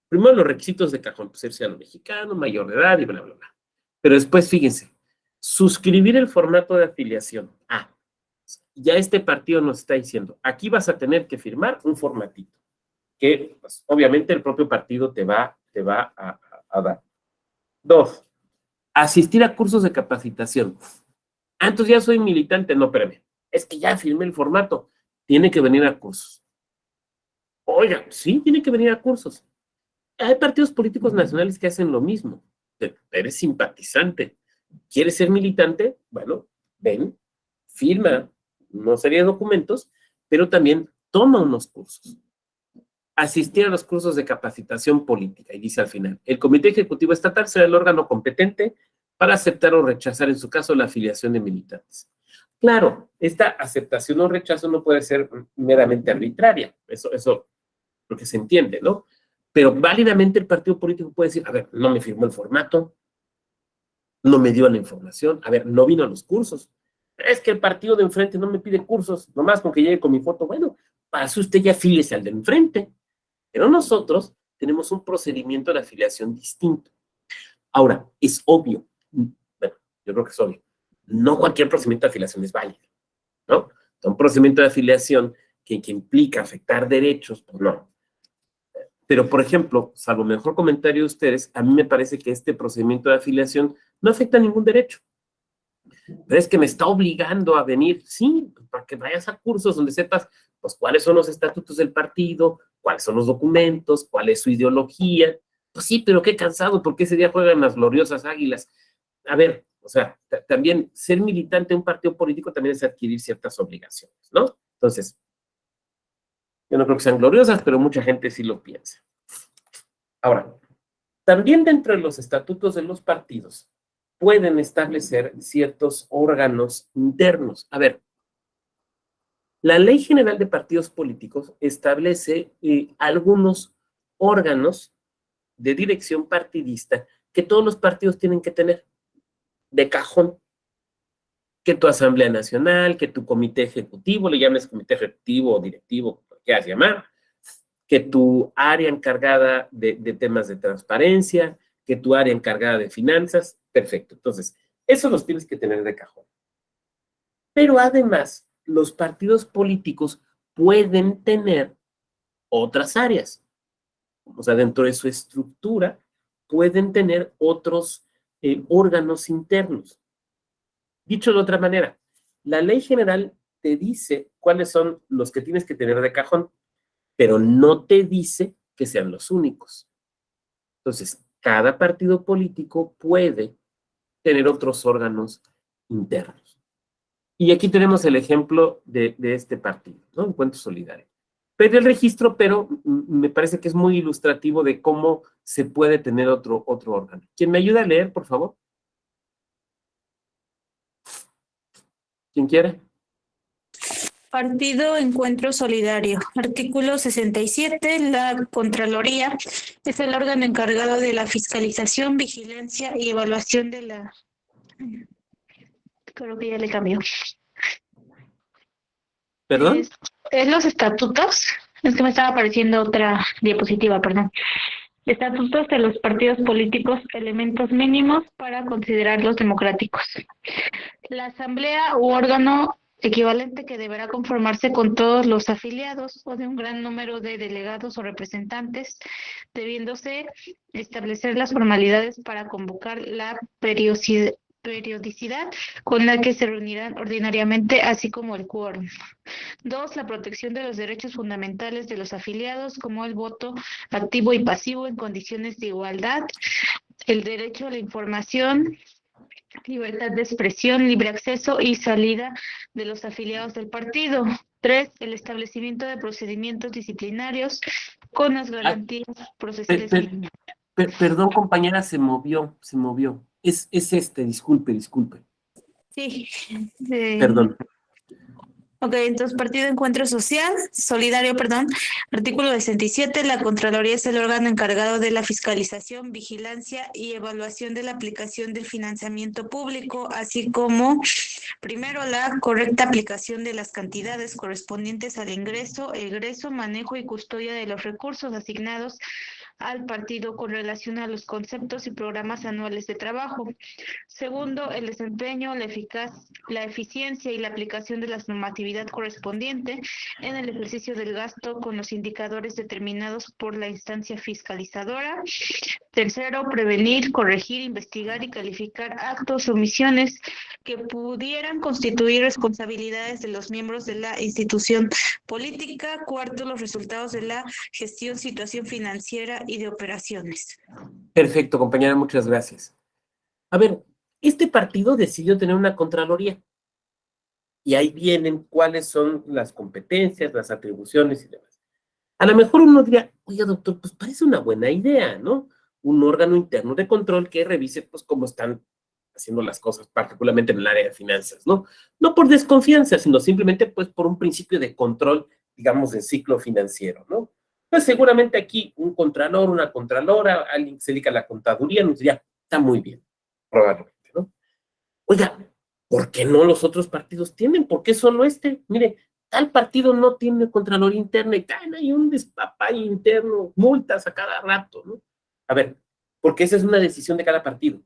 Primero los requisitos de cajón, pues ser ciudadano mexicano, mayor de edad y bla, bla, bla. Pero después, fíjense, suscribir el formato de afiliación. Ya este partido nos está diciendo, aquí vas a tener que firmar un formatito, que pues, obviamente el propio partido te va a dar. 2, asistir a cursos de capacitación. Entonces ya soy militante. No, espérame, es que ya firmé el formato, tiene que venir a cursos. Oiga, sí, tiene que venir a cursos. Hay partidos políticos nacionales que hacen lo mismo. Eres simpatizante, ¿quieres ser militante? Bueno, ven, firma una serie de documentos, pero también toma unos cursos. Asistir a los cursos de capacitación política, y dice al final, el Comité Ejecutivo Estatal será el órgano competente para aceptar o rechazar, en su caso, la afiliación de militantes. Claro, esta aceptación o rechazo no puede ser meramente arbitraria, eso lo que se entiende, ¿no? Pero válidamente el partido político puede decir, a ver, no me firmó el formato, no me dio la información, a ver, no vino a los cursos. Es que el partido de enfrente no me pide cursos, nomás con que llegue con mi foto. Bueno, para eso usted ya afíliese al de enfrente. Pero nosotros tenemos un procedimiento de afiliación distinto. Ahora, es obvio, bueno, yo creo que es obvio, no cualquier procedimiento de afiliación es válido, ¿no? Un procedimiento de afiliación que implica afectar derechos, pues no. Pero, por ejemplo, salvo mejor comentario de ustedes, a mí me parece que este procedimiento de afiliación no afecta a ningún derecho. Pero es que me está obligando a venir, sí, para que vayas a cursos donde sepas, pues, cuáles son los estatutos del partido, cuáles son los documentos, cuál es su ideología. Pues sí, pero qué cansado, porque ese día juegan las gloriosas águilas. A ver, o sea, también ser militante de un partido político también es adquirir ciertas obligaciones, ¿no? Entonces, yo no creo que sean gloriosas, pero mucha gente sí lo piensa. Ahora, también dentro de los estatutos de los partidos pueden establecer ciertos órganos internos. A ver, la Ley General de Partidos Políticos establece algunos órganos de dirección partidista que todos los partidos tienen que tener de cajón. Que tu Asamblea Nacional, que tu comité ejecutivo, le llames comité ejecutivo o directivo, lo quieras llamar, que tu área encargada de temas de transparencia, que tu área encargada de finanzas, perfecto. Entonces, eso los tienes que tener de cajón. Pero además, los partidos políticos pueden tener otras áreas. O sea, dentro de su estructura, pueden tener otros órganos internos. Dicho de otra manera, la ley general te dice cuáles son los que tienes que tener de cajón, pero no te dice que sean los únicos. Entonces, cada partido político puede tener otros órganos internos. Y aquí tenemos el ejemplo de este partido, ¿no? Encuentro Solidario. Perdí el registro, pero me parece que es muy ilustrativo de cómo se puede tener otro órgano. ¿Quién me ayuda a leer, por favor? ¿Quién quiere? Partido Encuentro Solidario. Artículo 67. La Contraloría es el órgano encargado de la fiscalización, vigilancia y evaluación de la... Creo que ya le cambió. ¿Perdón? Es los estatutos. Es que me estaba apareciendo otra diapositiva, perdón. Estatutos de los partidos políticos, elementos mínimos para considerarlos democráticos. La asamblea u órgano equivalente que deberá conformarse con todos los afiliados o de un gran número de delegados o representantes, debiéndose establecer las formalidades para convocar la periodicidad con la que se reunirán ordinariamente, así como el quórum. 2. La protección de los derechos fundamentales de los afiliados, como el voto activo y pasivo en condiciones de igualdad, el derecho a la información, libertad de expresión, libre acceso y salida de los afiliados del partido. 3. El establecimiento de procedimientos disciplinarios con las garantías procesales. Perdón, compañera, se movió. Es disculpe. Sí. Perdón. Ok, entonces Partido Encuentro Solidario, artículo 67, la Contraloría es el órgano encargado de la fiscalización, vigilancia y evaluación de la aplicación del financiamiento público, así como, primero, la correcta aplicación de las cantidades correspondientes al ingreso, egreso, manejo y custodia de los recursos asignados al partido con relación a los conceptos y programas anuales de trabajo. Segundo, el desempeño, la eficiencia y la aplicación de la normatividad correspondiente en el ejercicio del gasto con los indicadores determinados por la instancia fiscalizadora. Tercero, prevenir, corregir, investigar y calificar actos o omisiones que pudieran constituir responsabilidades de los miembros de la institución política. Cuarto, los resultados de la gestión, situación financiera y de operaciones. Perfecto, compañera, muchas gracias. A ver, este partido decidió tener una Contraloría. Y ahí vienen cuáles son las competencias, las atribuciones y demás. A lo mejor uno diría, oye, doctor, pues parece una buena idea, ¿no? Un órgano interno de control que revise, pues, cómo están haciendo las cosas, particularmente en el área de finanzas, ¿no? No por desconfianza, sino simplemente, pues, por un principio de control, digamos, del ciclo financiero, ¿no? Pues seguramente aquí un contralor, una contralora, alguien que se dedica a la contaduría, nos diría, está muy bien, probablemente, ¿no? Oiga, ¿por qué no los otros partidos tienen? ¿Por qué solo este? Mire, tal partido no tiene Contraloría Interna y hay un despapay interno, multas a cada rato, ¿no? A ver, porque esa es una decisión de cada partido.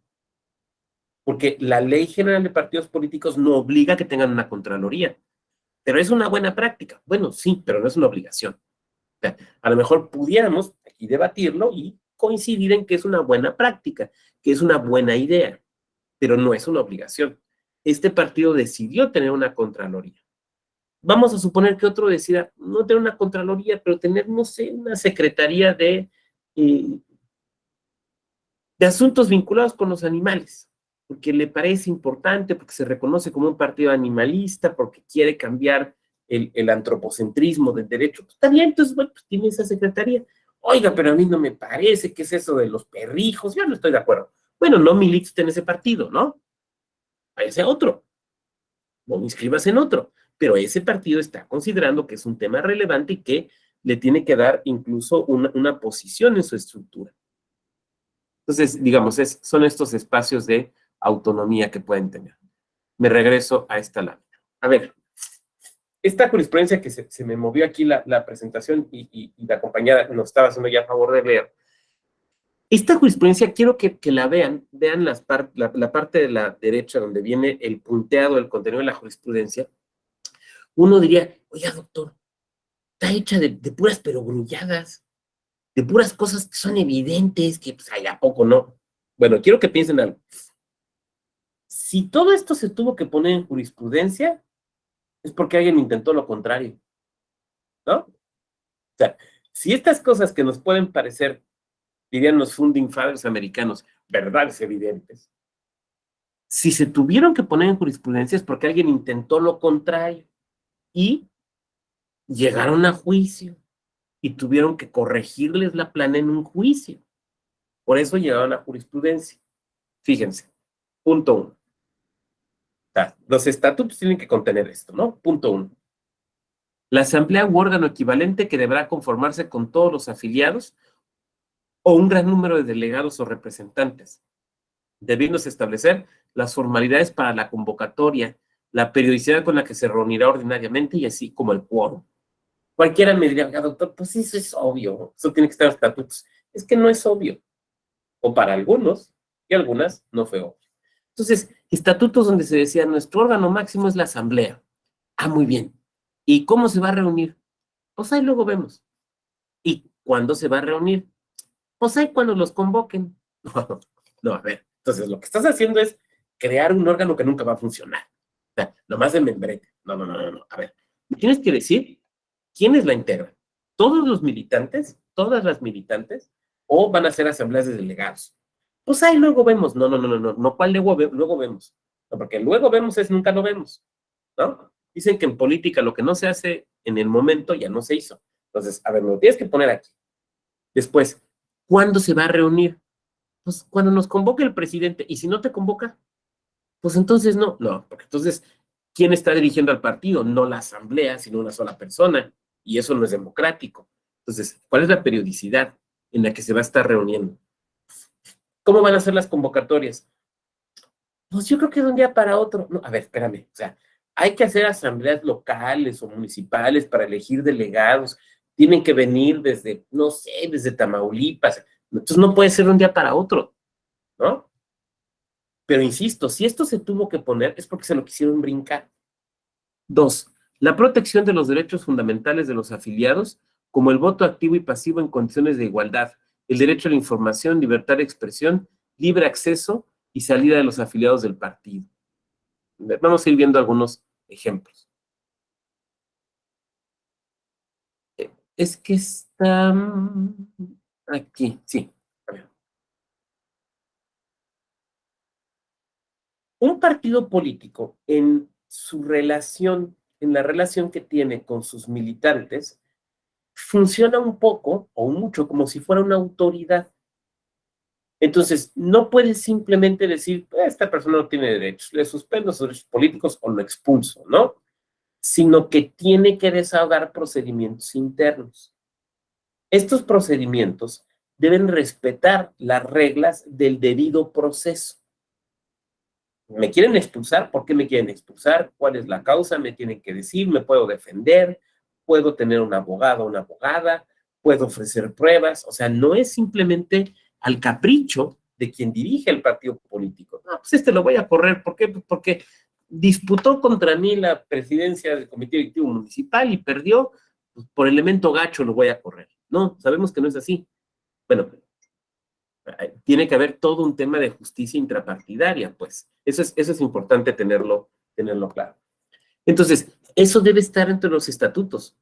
Porque la Ley General de Partidos Políticos no obliga a que tengan una Contraloría. Pero es una buena práctica. Bueno, sí, pero no es una obligación. O sea, a lo mejor pudiéramos aquí debatirlo y coincidir en que es una buena práctica, que es una buena idea, pero no es una obligación. Este partido decidió tener una Contraloría. Vamos a suponer que otro decida no tener una Contraloría, pero tener, no sé, una Secretaría de asuntos vinculados con los animales, porque le parece importante, porque se reconoce como un partido animalista, porque quiere cambiar el antropocentrismo del derecho. Pues, está bien, entonces, bueno, pues tiene esa secretaría. Oiga, pero a mí no me parece, ¿qué es eso de los perrijos? Yo no estoy de acuerdo. Bueno, no milites en ese partido, ¿no? Váyase a otro, o inscríbase en otro. Pero ese partido está considerando que es un tema relevante y que le tiene que dar incluso una posición en su estructura. Entonces, digamos, son estos espacios de autonomía que pueden tener. Me regreso a esta lámina. A ver, esta jurisprudencia que se me movió aquí la presentación y la compañera nos estaba haciendo ya a favor de leer. Esta jurisprudencia quiero que la vean la parte de la derecha donde viene el punteado del contenido de la jurisprudencia. Uno diría, oiga, doctor, está hecha de puras perogrulladas, de puras cosas que son evidentes, que pues, ay, ¿a poco no? Bueno, quiero que piensen algo. Si todo esto se tuvo que poner en jurisprudencia, es porque alguien intentó lo contrario, ¿no? O sea, si estas cosas que nos pueden parecer, dirían los founding fathers americanos, verdades evidentes, si se tuvieron que poner en jurisprudencia es porque alguien intentó lo contrario y llegaron a juicio y tuvieron que corregirles la plana en un juicio. Por eso llegaron a jurisprudencia. Fíjense, punto 1. O sea, los estatutos tienen que contener esto, ¿no? Punto 1. La asamblea u órgano equivalente que deberá conformarse con todos los afiliados o un gran número de delegados o representantes, debiéndose establecer las formalidades para la convocatoria, la periodicidad con la que se reunirá ordinariamente y así como el quórum. Cualquiera me diría, doctor, pues eso es obvio, eso tiene que estar en los estatutos. Es que no es obvio. O para algunos y algunas no fue obvio. Entonces, estatutos donde se decía, nuestro órgano máximo es la asamblea. Ah, muy bien. ¿Y cómo se va a reunir? Pues ahí luego vemos. ¿Y cuándo se va a reunir? Pues ahí cuando los convoquen. No, a ver. Entonces, lo que estás haciendo es crear un órgano que nunca va a funcionar. O sea, nomás de membrete. No. A ver, me tienes que decir quiénes la integran. ¿Todos los militantes? ¿Todas las militantes? ¿O van a ser asambleas de delegados? Pues ahí luego vemos. No, ¿cuál luego vemos? No, porque luego vemos es nunca lo vemos, ¿no? Dicen que en política lo que no se hace en el momento ya no se hizo. Entonces, a ver, me lo tienes que poner aquí. Después, ¿cuándo se va a reunir? Pues cuando nos convoque el presidente. ¿Y si no te convoca? Pues entonces no. No, porque entonces, ¿quién está dirigiendo al partido? No la asamblea, sino una sola persona. Y eso no es democrático. Entonces, ¿cuál es la periodicidad en la que se va a estar reuniendo? ¿Cómo van a ser las convocatorias? Pues yo creo que de un día para otro. No, a ver, espérame. O sea, hay que hacer asambleas locales o municipales para elegir delegados. Tienen que venir desde, no sé, desde Tamaulipas. Entonces no puede ser de un día para otro, ¿no? Pero insisto, si esto se tuvo que poner es porque se lo quisieron brincar. 2. La protección de los derechos fundamentales de los afiliados, como el voto activo y pasivo en condiciones de igualdad, el derecho a la información, libertad de expresión, libre acceso y salida de los afiliados del partido. Vamos a ir viendo algunos ejemplos. Es que está aquí, sí. A ver. Un partido político en su relación, en la relación que tiene con sus militantes, funciona un poco o mucho como si fuera una autoridad. Entonces, no puedes simplemente decir, esta persona no tiene derechos, le suspendo sus derechos políticos o lo expulso, ¿no? Sino que tiene que desahogar procedimientos internos. Estos procedimientos deben respetar las reglas del debido proceso. ¿Me quieren expulsar? ¿Por qué me quieren expulsar? ¿Cuál es la causa? ¿Me tienen que decir? ¿Me puedo defender? ¿Puedo tener un abogado o una abogada? ¿Puedo ofrecer pruebas? O sea, no es simplemente al capricho de quien dirige el partido político. No, pues lo voy a correr. ¿Por qué? Pues porque disputó contra mí la presidencia del Comité Directivo Municipal y perdió, pues por elemento gacho lo voy a correr. No, sabemos que no es así. Bueno, tiene que haber todo un tema de justicia intrapartidaria, pues. Eso es importante tenerlo claro. Entonces, eso debe estar entre los estatutos.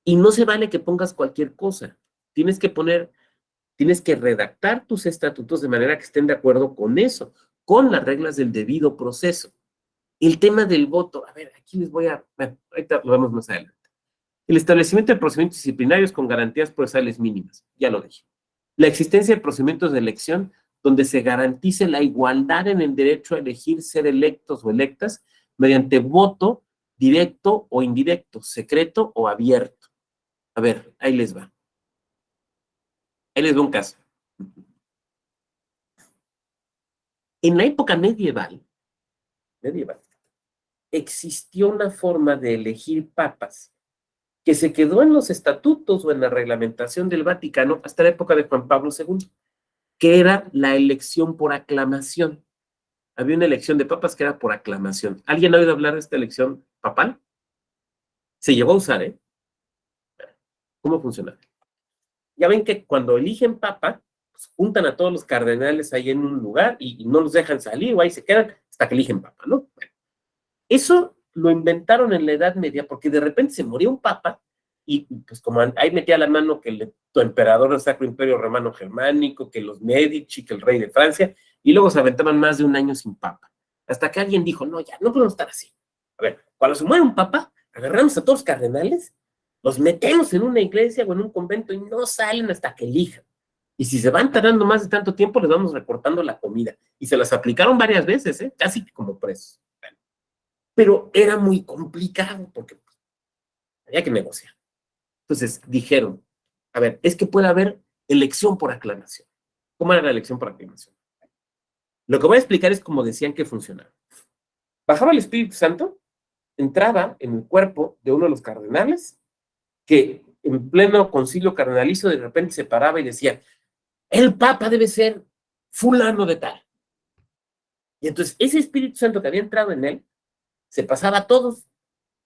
Y no se vale que pongas cualquier cosa. Tienes que redactar tus estatutos de manera que estén de acuerdo con eso, con las reglas del debido proceso. El tema del voto, a ver, aquí bueno, ahorita lo vemos más adelante. El establecimiento de procedimientos disciplinarios con garantías procesales mínimas, ya lo dije. La existencia de procedimientos de elección donde se garantice la igualdad en el derecho a elegir ser electos o electas mediante voto directo o indirecto, secreto o abierto. A ver, ahí les va. Ahí les va un caso. En la época medieval, existió una forma de elegir papas que se quedó en los estatutos o en la reglamentación del Vaticano hasta la época de Juan Pablo II, que era la elección por aclamación. Había una elección de papas que era por aclamación. ¿Alguien ha oído hablar de esta elección papal? Se llegó a usar, ¿eh? ¿Cómo funciona? Ya ven que cuando eligen papa, pues juntan a todos los cardenales ahí en un lugar y no los dejan salir o ahí se quedan hasta que eligen papa, ¿no? Bueno, eso lo inventaron en la Edad Media porque de repente se moría un papa y pues como ahí metía la mano que el emperador del Sacro Imperio Romano Germánico, que los Medici, que el rey de Francia, y luego se aventaban más de un año sin papa. Hasta que alguien dijo, no, ya, no podemos estar así. A ver, cuando se muere un papa, agarramos a todos los cardenales, los metemos en una iglesia o en un convento y no salen hasta que elijan. Y si se van tardando más de tanto tiempo, les vamos recortando la comida. Y se las aplicaron varias veces, ¿eh? Casi como presos. Pero era muy complicado porque había que negociar. Entonces dijeron, a ver, es que puede haber elección por aclamación. ¿Cómo era la elección por aclamación? Lo que voy a explicar es cómo decían que funcionaba. Bajaba el Espíritu Santo, entraba en el cuerpo de uno de los cardenales, que en pleno concilio cardenalicio de repente se paraba y decía, el Papa debe ser fulano de tal. Y entonces ese Espíritu Santo que había entrado en él, se pasaba a todos.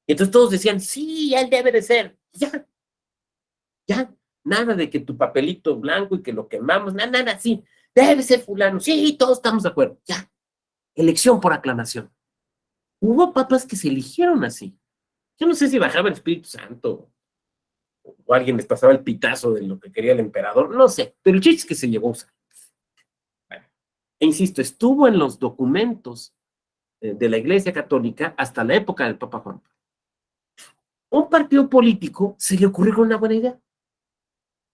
Y entonces todos decían, sí, él debe de ser. Ya, nada de que tu papelito blanco y que lo quemamos, nada, sí, debe ser fulano, sí, todos estamos de acuerdo, ya. Elección por aclamación. Hubo papas que se eligieron así. Yo no sé si bajaba el Espíritu Santo o alguien les pasaba el pitazo de lo que quería el emperador, no sé, pero el chiste es que se llegó a usar. Bueno, e insisto, estuvo en los documentos de la Iglesia Católica hasta la época del Papa Juan Pablo. Un partido político se le ocurrió una buena idea,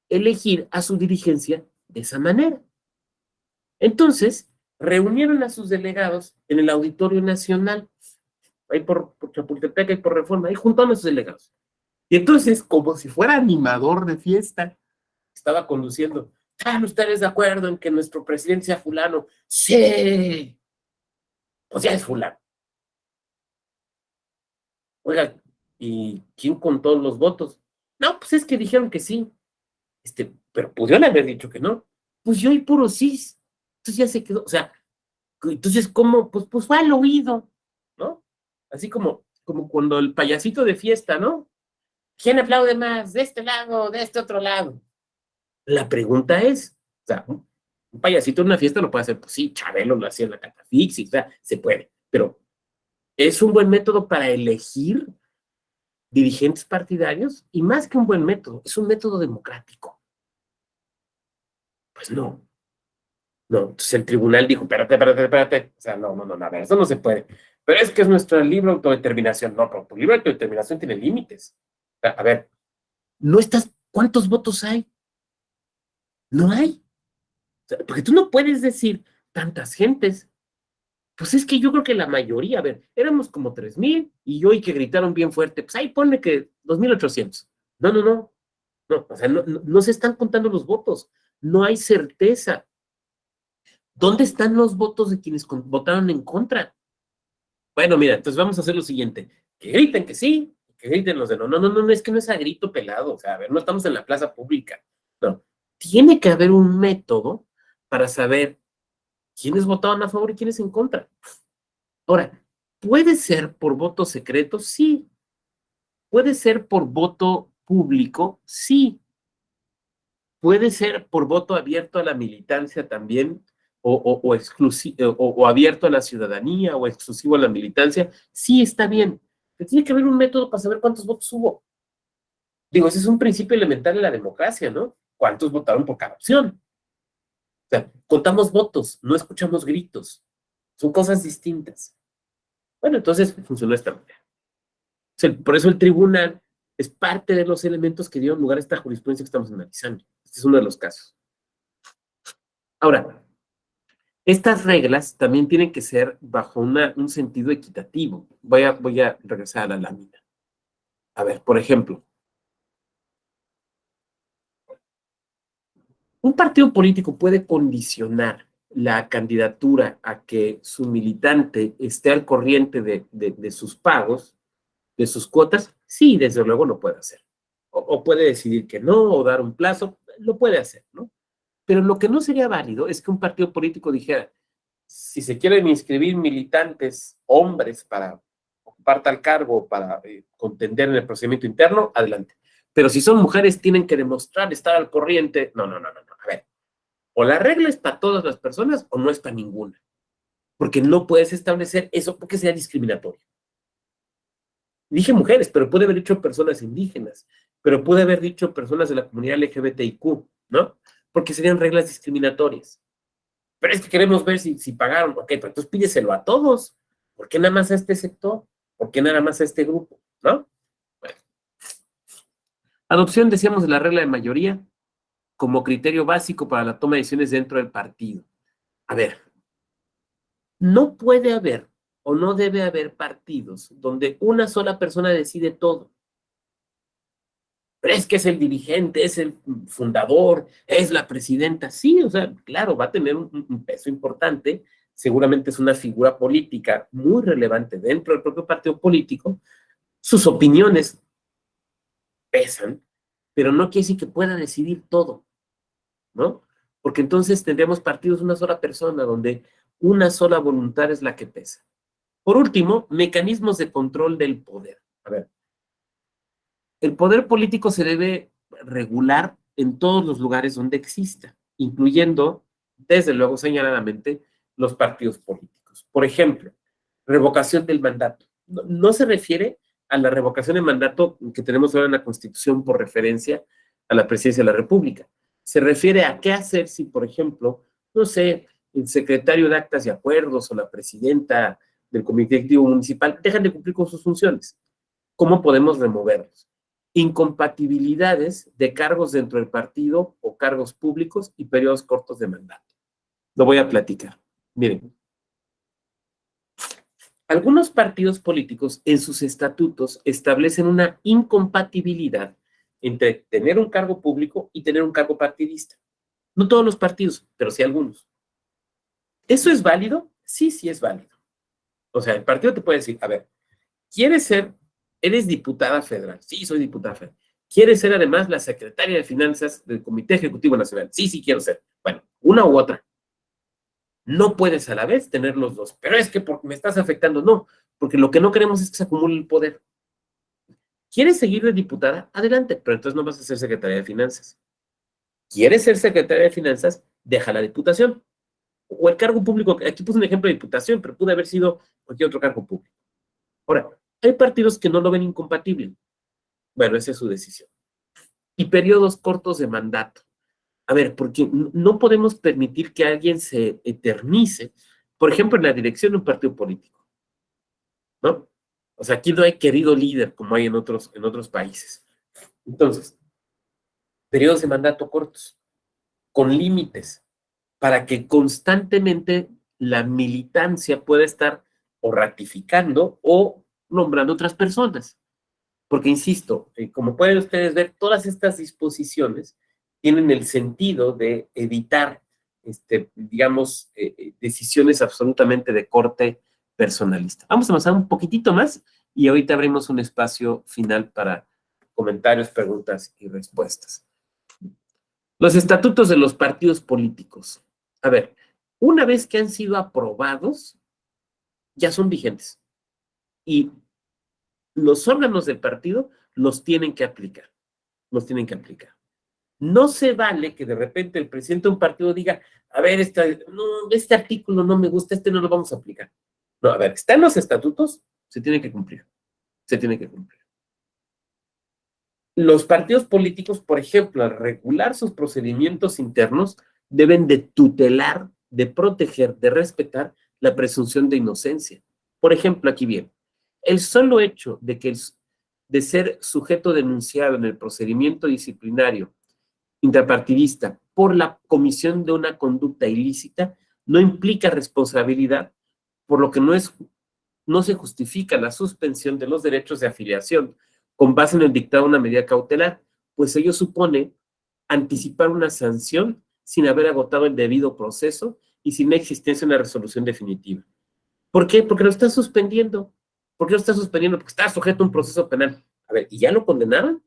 elegir a su dirigencia de esa manera. Entonces, reunieron a sus delegados en el Auditorio Nacional, ahí por Chapultepec y por Reforma, ahí juntaron a sus delegados. Y entonces, como si fuera animador de fiesta, estaba conduciendo, ¿están ustedes de acuerdo en que nuestro presidente sea fulano? Sí, pues ya es fulano. Oiga, ¿y quién contó los votos? No, pues es que dijeron que sí. Pero pudieron haber dicho que no. Pues yo y puro sí. Entonces ya se quedó, o sea, entonces, ¿cómo? Pues fue al oído, ¿no? Así como cuando el payasito de fiesta, ¿no? ¿Quién aplaude más? ¿De este lado o de este otro lado? La pregunta es, o sea, un payasito en una fiesta lo puede hacer, pues sí, Chabelo lo hacía en la Catafixis, o sea, se puede, pero ¿es un buen método para elegir dirigentes partidarios? Y más que un buen método, es un método democrático. Pues no. No, entonces el tribunal dijo, espérate. O sea, no, a ver, eso no se puede. Pero es que es nuestro libro de autodeterminación. No, pero tu libro de autodeterminación tiene límites. O sea, a ver, ¿cuántos votos hay? No hay. O sea, porque tú no puedes decir tantas gentes. Pues es que yo creo que la mayoría, a ver, éramos como 3,000 y hoy que gritaron bien fuerte, pues ahí ponle que 2,800. No, o sea, no se están contando los votos. No hay certeza. ¿Dónde están los votos de quienes votaron en contra? Bueno, mira, entonces vamos a hacer lo siguiente, que griten que sí, que griten los de no, no, no, no, es que no es a grito pelado, o sea, a ver, no estamos en la plaza pública, no, tiene que haber un método para saber quiénes votaban a favor y quiénes en contra. Ahora, ¿puede ser por voto secreto? Sí. ¿Puede ser por voto público? Sí. ¿Puede ser por voto abierto a la militancia también? O abierto a la ciudadanía o exclusivo a la militancia? Sí, está bien. Pero tiene que haber un método para saber cuántos votos hubo. Digo, ese es un principio elemental de la democracia, ¿no? ¿Cuántos votaron por cada opción? O sea, contamos votos, no escuchamos gritos. Son cosas distintas. Bueno, entonces funcionó de esta manera. Por eso el tribunal es parte de los elementos que dieron lugar a esta jurisprudencia que estamos analizando. Este es uno de los casos. Ahora, estas reglas también tienen que ser bajo un sentido equitativo. Voy a regresar a la lámina. A ver, por ejemplo, un partido político puede condicionar la candidatura a que su militante esté al corriente de sus pagos, de sus cuotas. Sí, desde luego lo puede hacer. O puede decidir que no, o dar un plazo, lo puede hacer, ¿no? Pero lo que no sería válido es que un partido político dijera, si se quieren inscribir militantes, hombres, para ocupar tal cargo, para contender en el procedimiento interno, adelante. Pero si son mujeres, tienen que demostrar estar al corriente. No, no, no, no, no. A ver, o la regla es para todas las personas o no es para ninguna. Porque no puedes establecer eso porque sea discriminatorio. Dije mujeres, pero puede haber dicho personas indígenas, pero puede haber dicho personas de la comunidad LGBTIQ, ¿no? Porque serían reglas discriminatorias. Pero es que queremos ver si pagaron. Ok, pero entonces pídeselo a todos. ¿Por qué nada más a este sector? ¿Por qué nada más a este grupo? ¿No? Bueno. Adopción, decíamos, de la regla de mayoría como criterio básico para la toma de decisiones dentro del partido. A ver, no puede haber o no debe haber partidos donde una sola persona decide todo. Pero es que es el dirigente, es el fundador, es la presidenta. Sí, o sea, claro, va a tener un peso importante. Seguramente es una figura política muy relevante dentro del propio partido político. Sus opiniones pesan, pero no quiere decir que pueda decidir todo, ¿no? Porque entonces tendríamos partidos de una sola persona, donde una sola voluntad es la que pesa. Por último, mecanismos de control del poder. A ver, el poder político se debe regular en todos los lugares donde exista, incluyendo, desde luego, señaladamente, los partidos políticos. Por ejemplo, revocación del mandato. No se refiere a la revocación del mandato que tenemos ahora en la Constitución por referencia a la presidencia de la República. Se refiere a qué hacer si, por ejemplo, no sé, el secretario de Actas y Acuerdos o la presidenta del Comité Ejecutivo Municipal dejan de cumplir con sus funciones. ¿Cómo podemos removerlos? Incompatibilidades de cargos dentro del partido o cargos públicos y periodos cortos de mandato. Lo voy a platicar. Miren, algunos partidos políticos en sus estatutos establecen una incompatibilidad entre tener un cargo público y tener un cargo partidista. No todos los partidos, pero sí algunos. ¿Eso es válido? Sí, sí es válido. O sea, el partido te puede decir, a ver, eres diputada federal. Sí, soy diputada federal. ¿Quieres ser además la secretaria de Finanzas del Comité Ejecutivo Nacional? Sí, sí quiero ser. Bueno, una u otra. No puedes a la vez tener los dos. Pero es que porque me estás afectando. No, porque lo que no queremos es que se acumule el poder. ¿Quieres seguir de diputada? Adelante, pero entonces no vas a ser secretaria de Finanzas. ¿Quieres ser secretaria de Finanzas? Deja la diputación. O el cargo público. Aquí puse un ejemplo de diputación, pero pudo haber sido cualquier otro cargo público. Ahora, hay partidos que no lo ven incompatible. Bueno, esa es su decisión. Y periodos cortos de mandato. A ver, porque no podemos permitir que alguien se eternice, por ejemplo, en la dirección de un partido político, ¿no? O sea, aquí no hay querido líder como hay en otros países. Entonces, periodos de mandato cortos, con límites, para que constantemente la militancia pueda estar o ratificando o nombrando otras personas. Porque, insisto, como pueden ustedes ver, todas estas disposiciones tienen el sentido de evitar digamos, decisiones absolutamente de corte personalista. Vamos a avanzar un poquitito más y ahorita abrimos un espacio final para comentarios, preguntas y respuestas. Los estatutos de los partidos políticos. A ver, una vez que han sido aprobados, ya son vigentes. Y los órganos del partido los tienen que aplicar. Los tienen que aplicar. No se vale que de repente el presidente de un partido diga, a ver, este artículo no me gusta, no lo vamos a aplicar. No, a ver, están los estatutos, se tiene que cumplir. Se tiene que cumplir. Los partidos políticos, por ejemplo, al regular sus procedimientos internos, deben de tutelar, de proteger, de respetar la presunción de inocencia. Por ejemplo, aquí viene, el solo hecho de ser sujeto denunciado en el procedimiento disciplinario intrapartidista por la comisión de una conducta ilícita no implica responsabilidad, por lo que no se justifica la suspensión de los derechos de afiliación con base en el dictado de una medida cautelar, pues ello supone anticipar una sanción sin haber agotado el debido proceso y sin la existencia de una resolución definitiva. ¿Por qué? Porque lo está suspendiendo. ¿Por qué lo está suspendiendo? Porque está sujeto a un proceso penal. A ver, ¿y ya lo condenaron?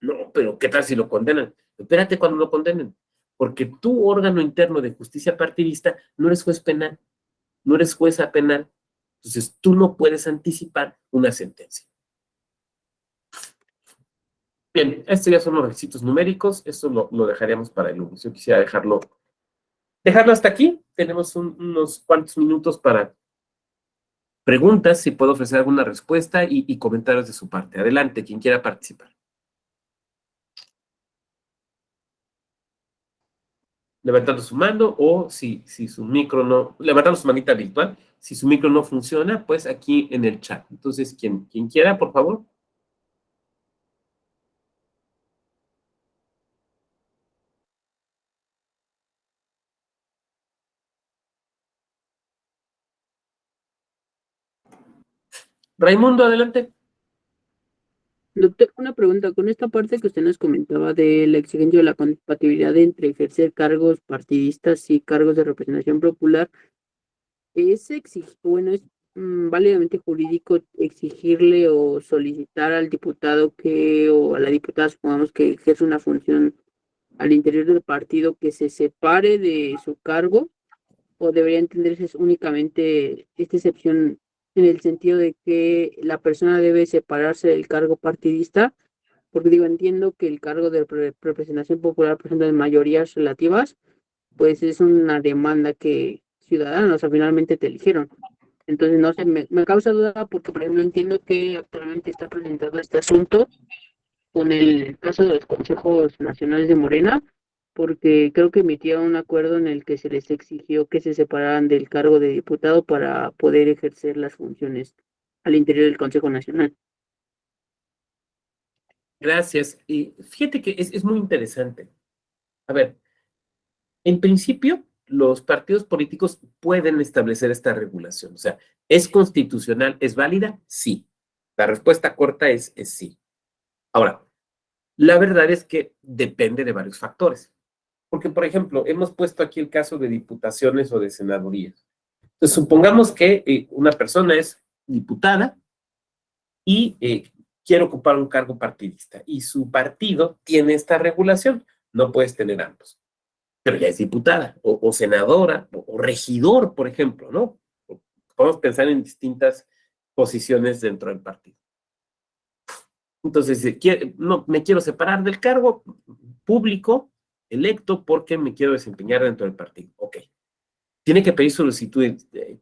No, pero ¿qué tal si lo condenan? Espérate cuando lo condenen, porque tu órgano interno de justicia partidista no eres juez penal, no eres jueza penal, entonces tú no puedes anticipar una sentencia. Bien, estos ya son los requisitos numéricos, esto lo dejaríamos para el lunes. Yo quisiera dejarlo hasta aquí. Tenemos unos cuantos minutos para preguntas, si puedo ofrecer alguna respuesta y comentarios de su parte. Adelante, quien quiera participar. Levantando su mano o si su micro no, levantando su manita virtual, si su micro no funciona, pues aquí en el chat. Entonces, quien quiera, por favor. Raimundo, adelante. Doctor, una pregunta. Con esta parte que usted nos comentaba de la exigencia de la compatibilidad entre ejercer cargos partidistas y cargos de representación popular, ¿es válidamente jurídico exigirle o solicitar al diputado o a la diputada, supongamos que ejerce una función al interior del partido, que se separe de su cargo? ¿O debería entenderse únicamente esta excepción en el sentido de que la persona debe separarse del cargo partidista? Porque entiendo que el cargo de representación popular, por ejemplo, de mayorías relativas, pues es una demanda que ciudadanos finalmente te eligieron. Entonces, no sé, me causa duda porque, por ejemplo, entiendo que actualmente está presentado este asunto con el caso de los consejos nacionales de Morena, porque creo que emitieron un acuerdo en el que se les exigió que se separaran del cargo de diputado para poder ejercer las funciones al interior del Consejo Nacional. Gracias. Y fíjate que es muy interesante. A ver, en principio, los partidos políticos pueden establecer esta regulación. O sea, ¿es constitucional? ¿Es válida? Sí. La respuesta corta es sí. Ahora, la verdad es que depende de varios factores. Porque, por ejemplo, hemos puesto aquí el caso de diputaciones o de senadurías. Entonces, supongamos que una persona es diputada y quiere ocupar un cargo partidista y su partido tiene esta regulación. No puedes tener ambos. Pero ya es diputada o senadora o regidor, por ejemplo, ¿no? Podemos pensar en distintas posiciones dentro del partido. Entonces, no, me quiero separar del cargo público electo porque me quiero desempeñar dentro del partido. Ok. Tiene que pedir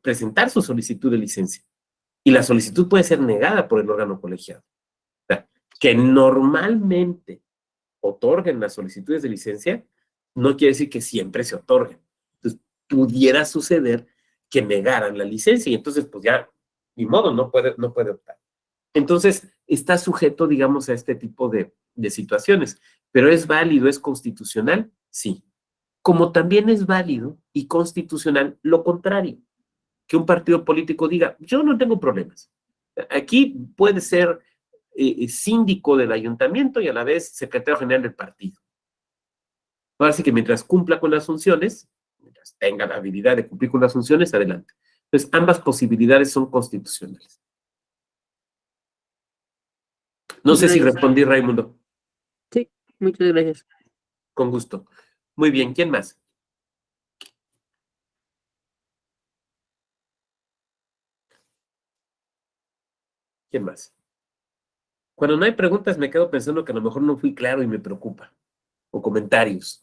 presentar su solicitud de licencia. Y la solicitud puede ser negada por el órgano colegiado. O sea, que normalmente otorguen las solicitudes de licencia no quiere decir que siempre se otorguen. Entonces, pudiera suceder que negaran la licencia y entonces, pues ya, ni modo, no puede optar. Entonces, está sujeto, digamos, a este tipo de situaciones. ¿Pero es válido, es constitucional? Sí. Como también es válido y constitucional lo contrario, que un partido político diga, yo no tengo problemas. Aquí puede ser síndico del ayuntamiento y a la vez secretario general del partido. Ahora sí que mientras cumpla con las funciones, mientras tenga la habilidad de cumplir con las funciones, adelante. Entonces, ambas posibilidades son constitucionales. No sé si Gracias. respondí, Raimundo. Sí, muchas gracias. Con gusto. Muy bien, ¿quién más? ¿Quién más? Cuando no hay preguntas me quedo pensando que a lo mejor no fui claro y me preocupa. O comentarios.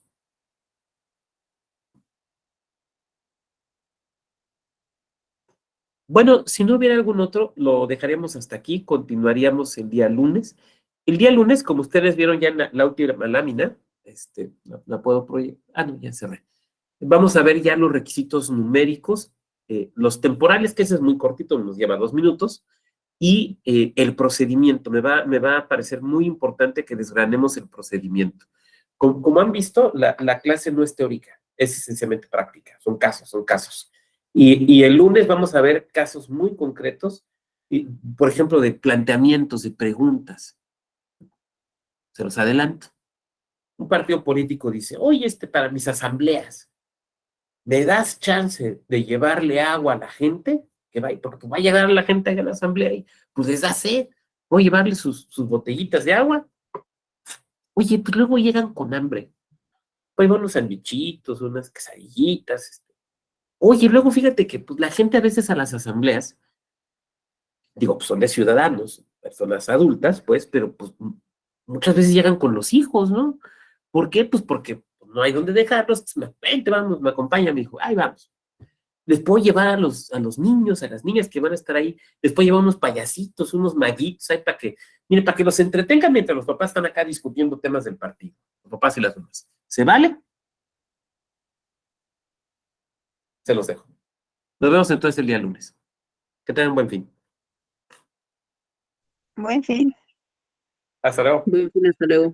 Bueno, si no hubiera algún otro, lo dejaríamos hasta aquí, continuaríamos el día lunes. El día lunes, como ustedes vieron ya en la última lámina, la puedo proyectar. Ah, no, ya cerré. Vamos a ver ya los requisitos numéricos, los temporales, que ese es muy cortito, nos lleva 2 minutos, y el procedimiento. Me va a parecer muy importante que desgranemos el procedimiento. Como han visto, la clase no es teórica, es esencialmente práctica, son casos, son casos. Y el lunes vamos a ver casos muy concretos, por ejemplo, de planteamientos, de preguntas. Se los adelanto. Un partido político dice, oye, para mis asambleas, ¿me das chance de llevarle agua a la gente? Porque va a llegar la gente a la asamblea y pues les da sed. Voy a llevarle sus botellitas de agua. Oye, pues luego llegan con hambre. Pues van unos sandwichitos, unas quesadillitas. Oye, luego fíjate que pues, la gente a veces a las asambleas, digo, pues son de ciudadanos, personas adultas, pues, pero pues muchas veces llegan con los hijos, ¿no? ¿Por qué? Pues porque no hay dónde dejarlos. Vente, vamos, me acompaña, mi hijo. Ahí vamos. Les puedo llevar a los niños, a las niñas que van a estar ahí. Les puedo llevar unos payasitos, unos maguitos, ahí para que los entretengan mientras los papás están acá discutiendo temas del partido. Los papás y las mamás. ¿Se vale? Se los dejo. Nos vemos entonces el día lunes. Que tengan un buen fin. Buen fin. Hasta luego. Buen fin, hasta luego.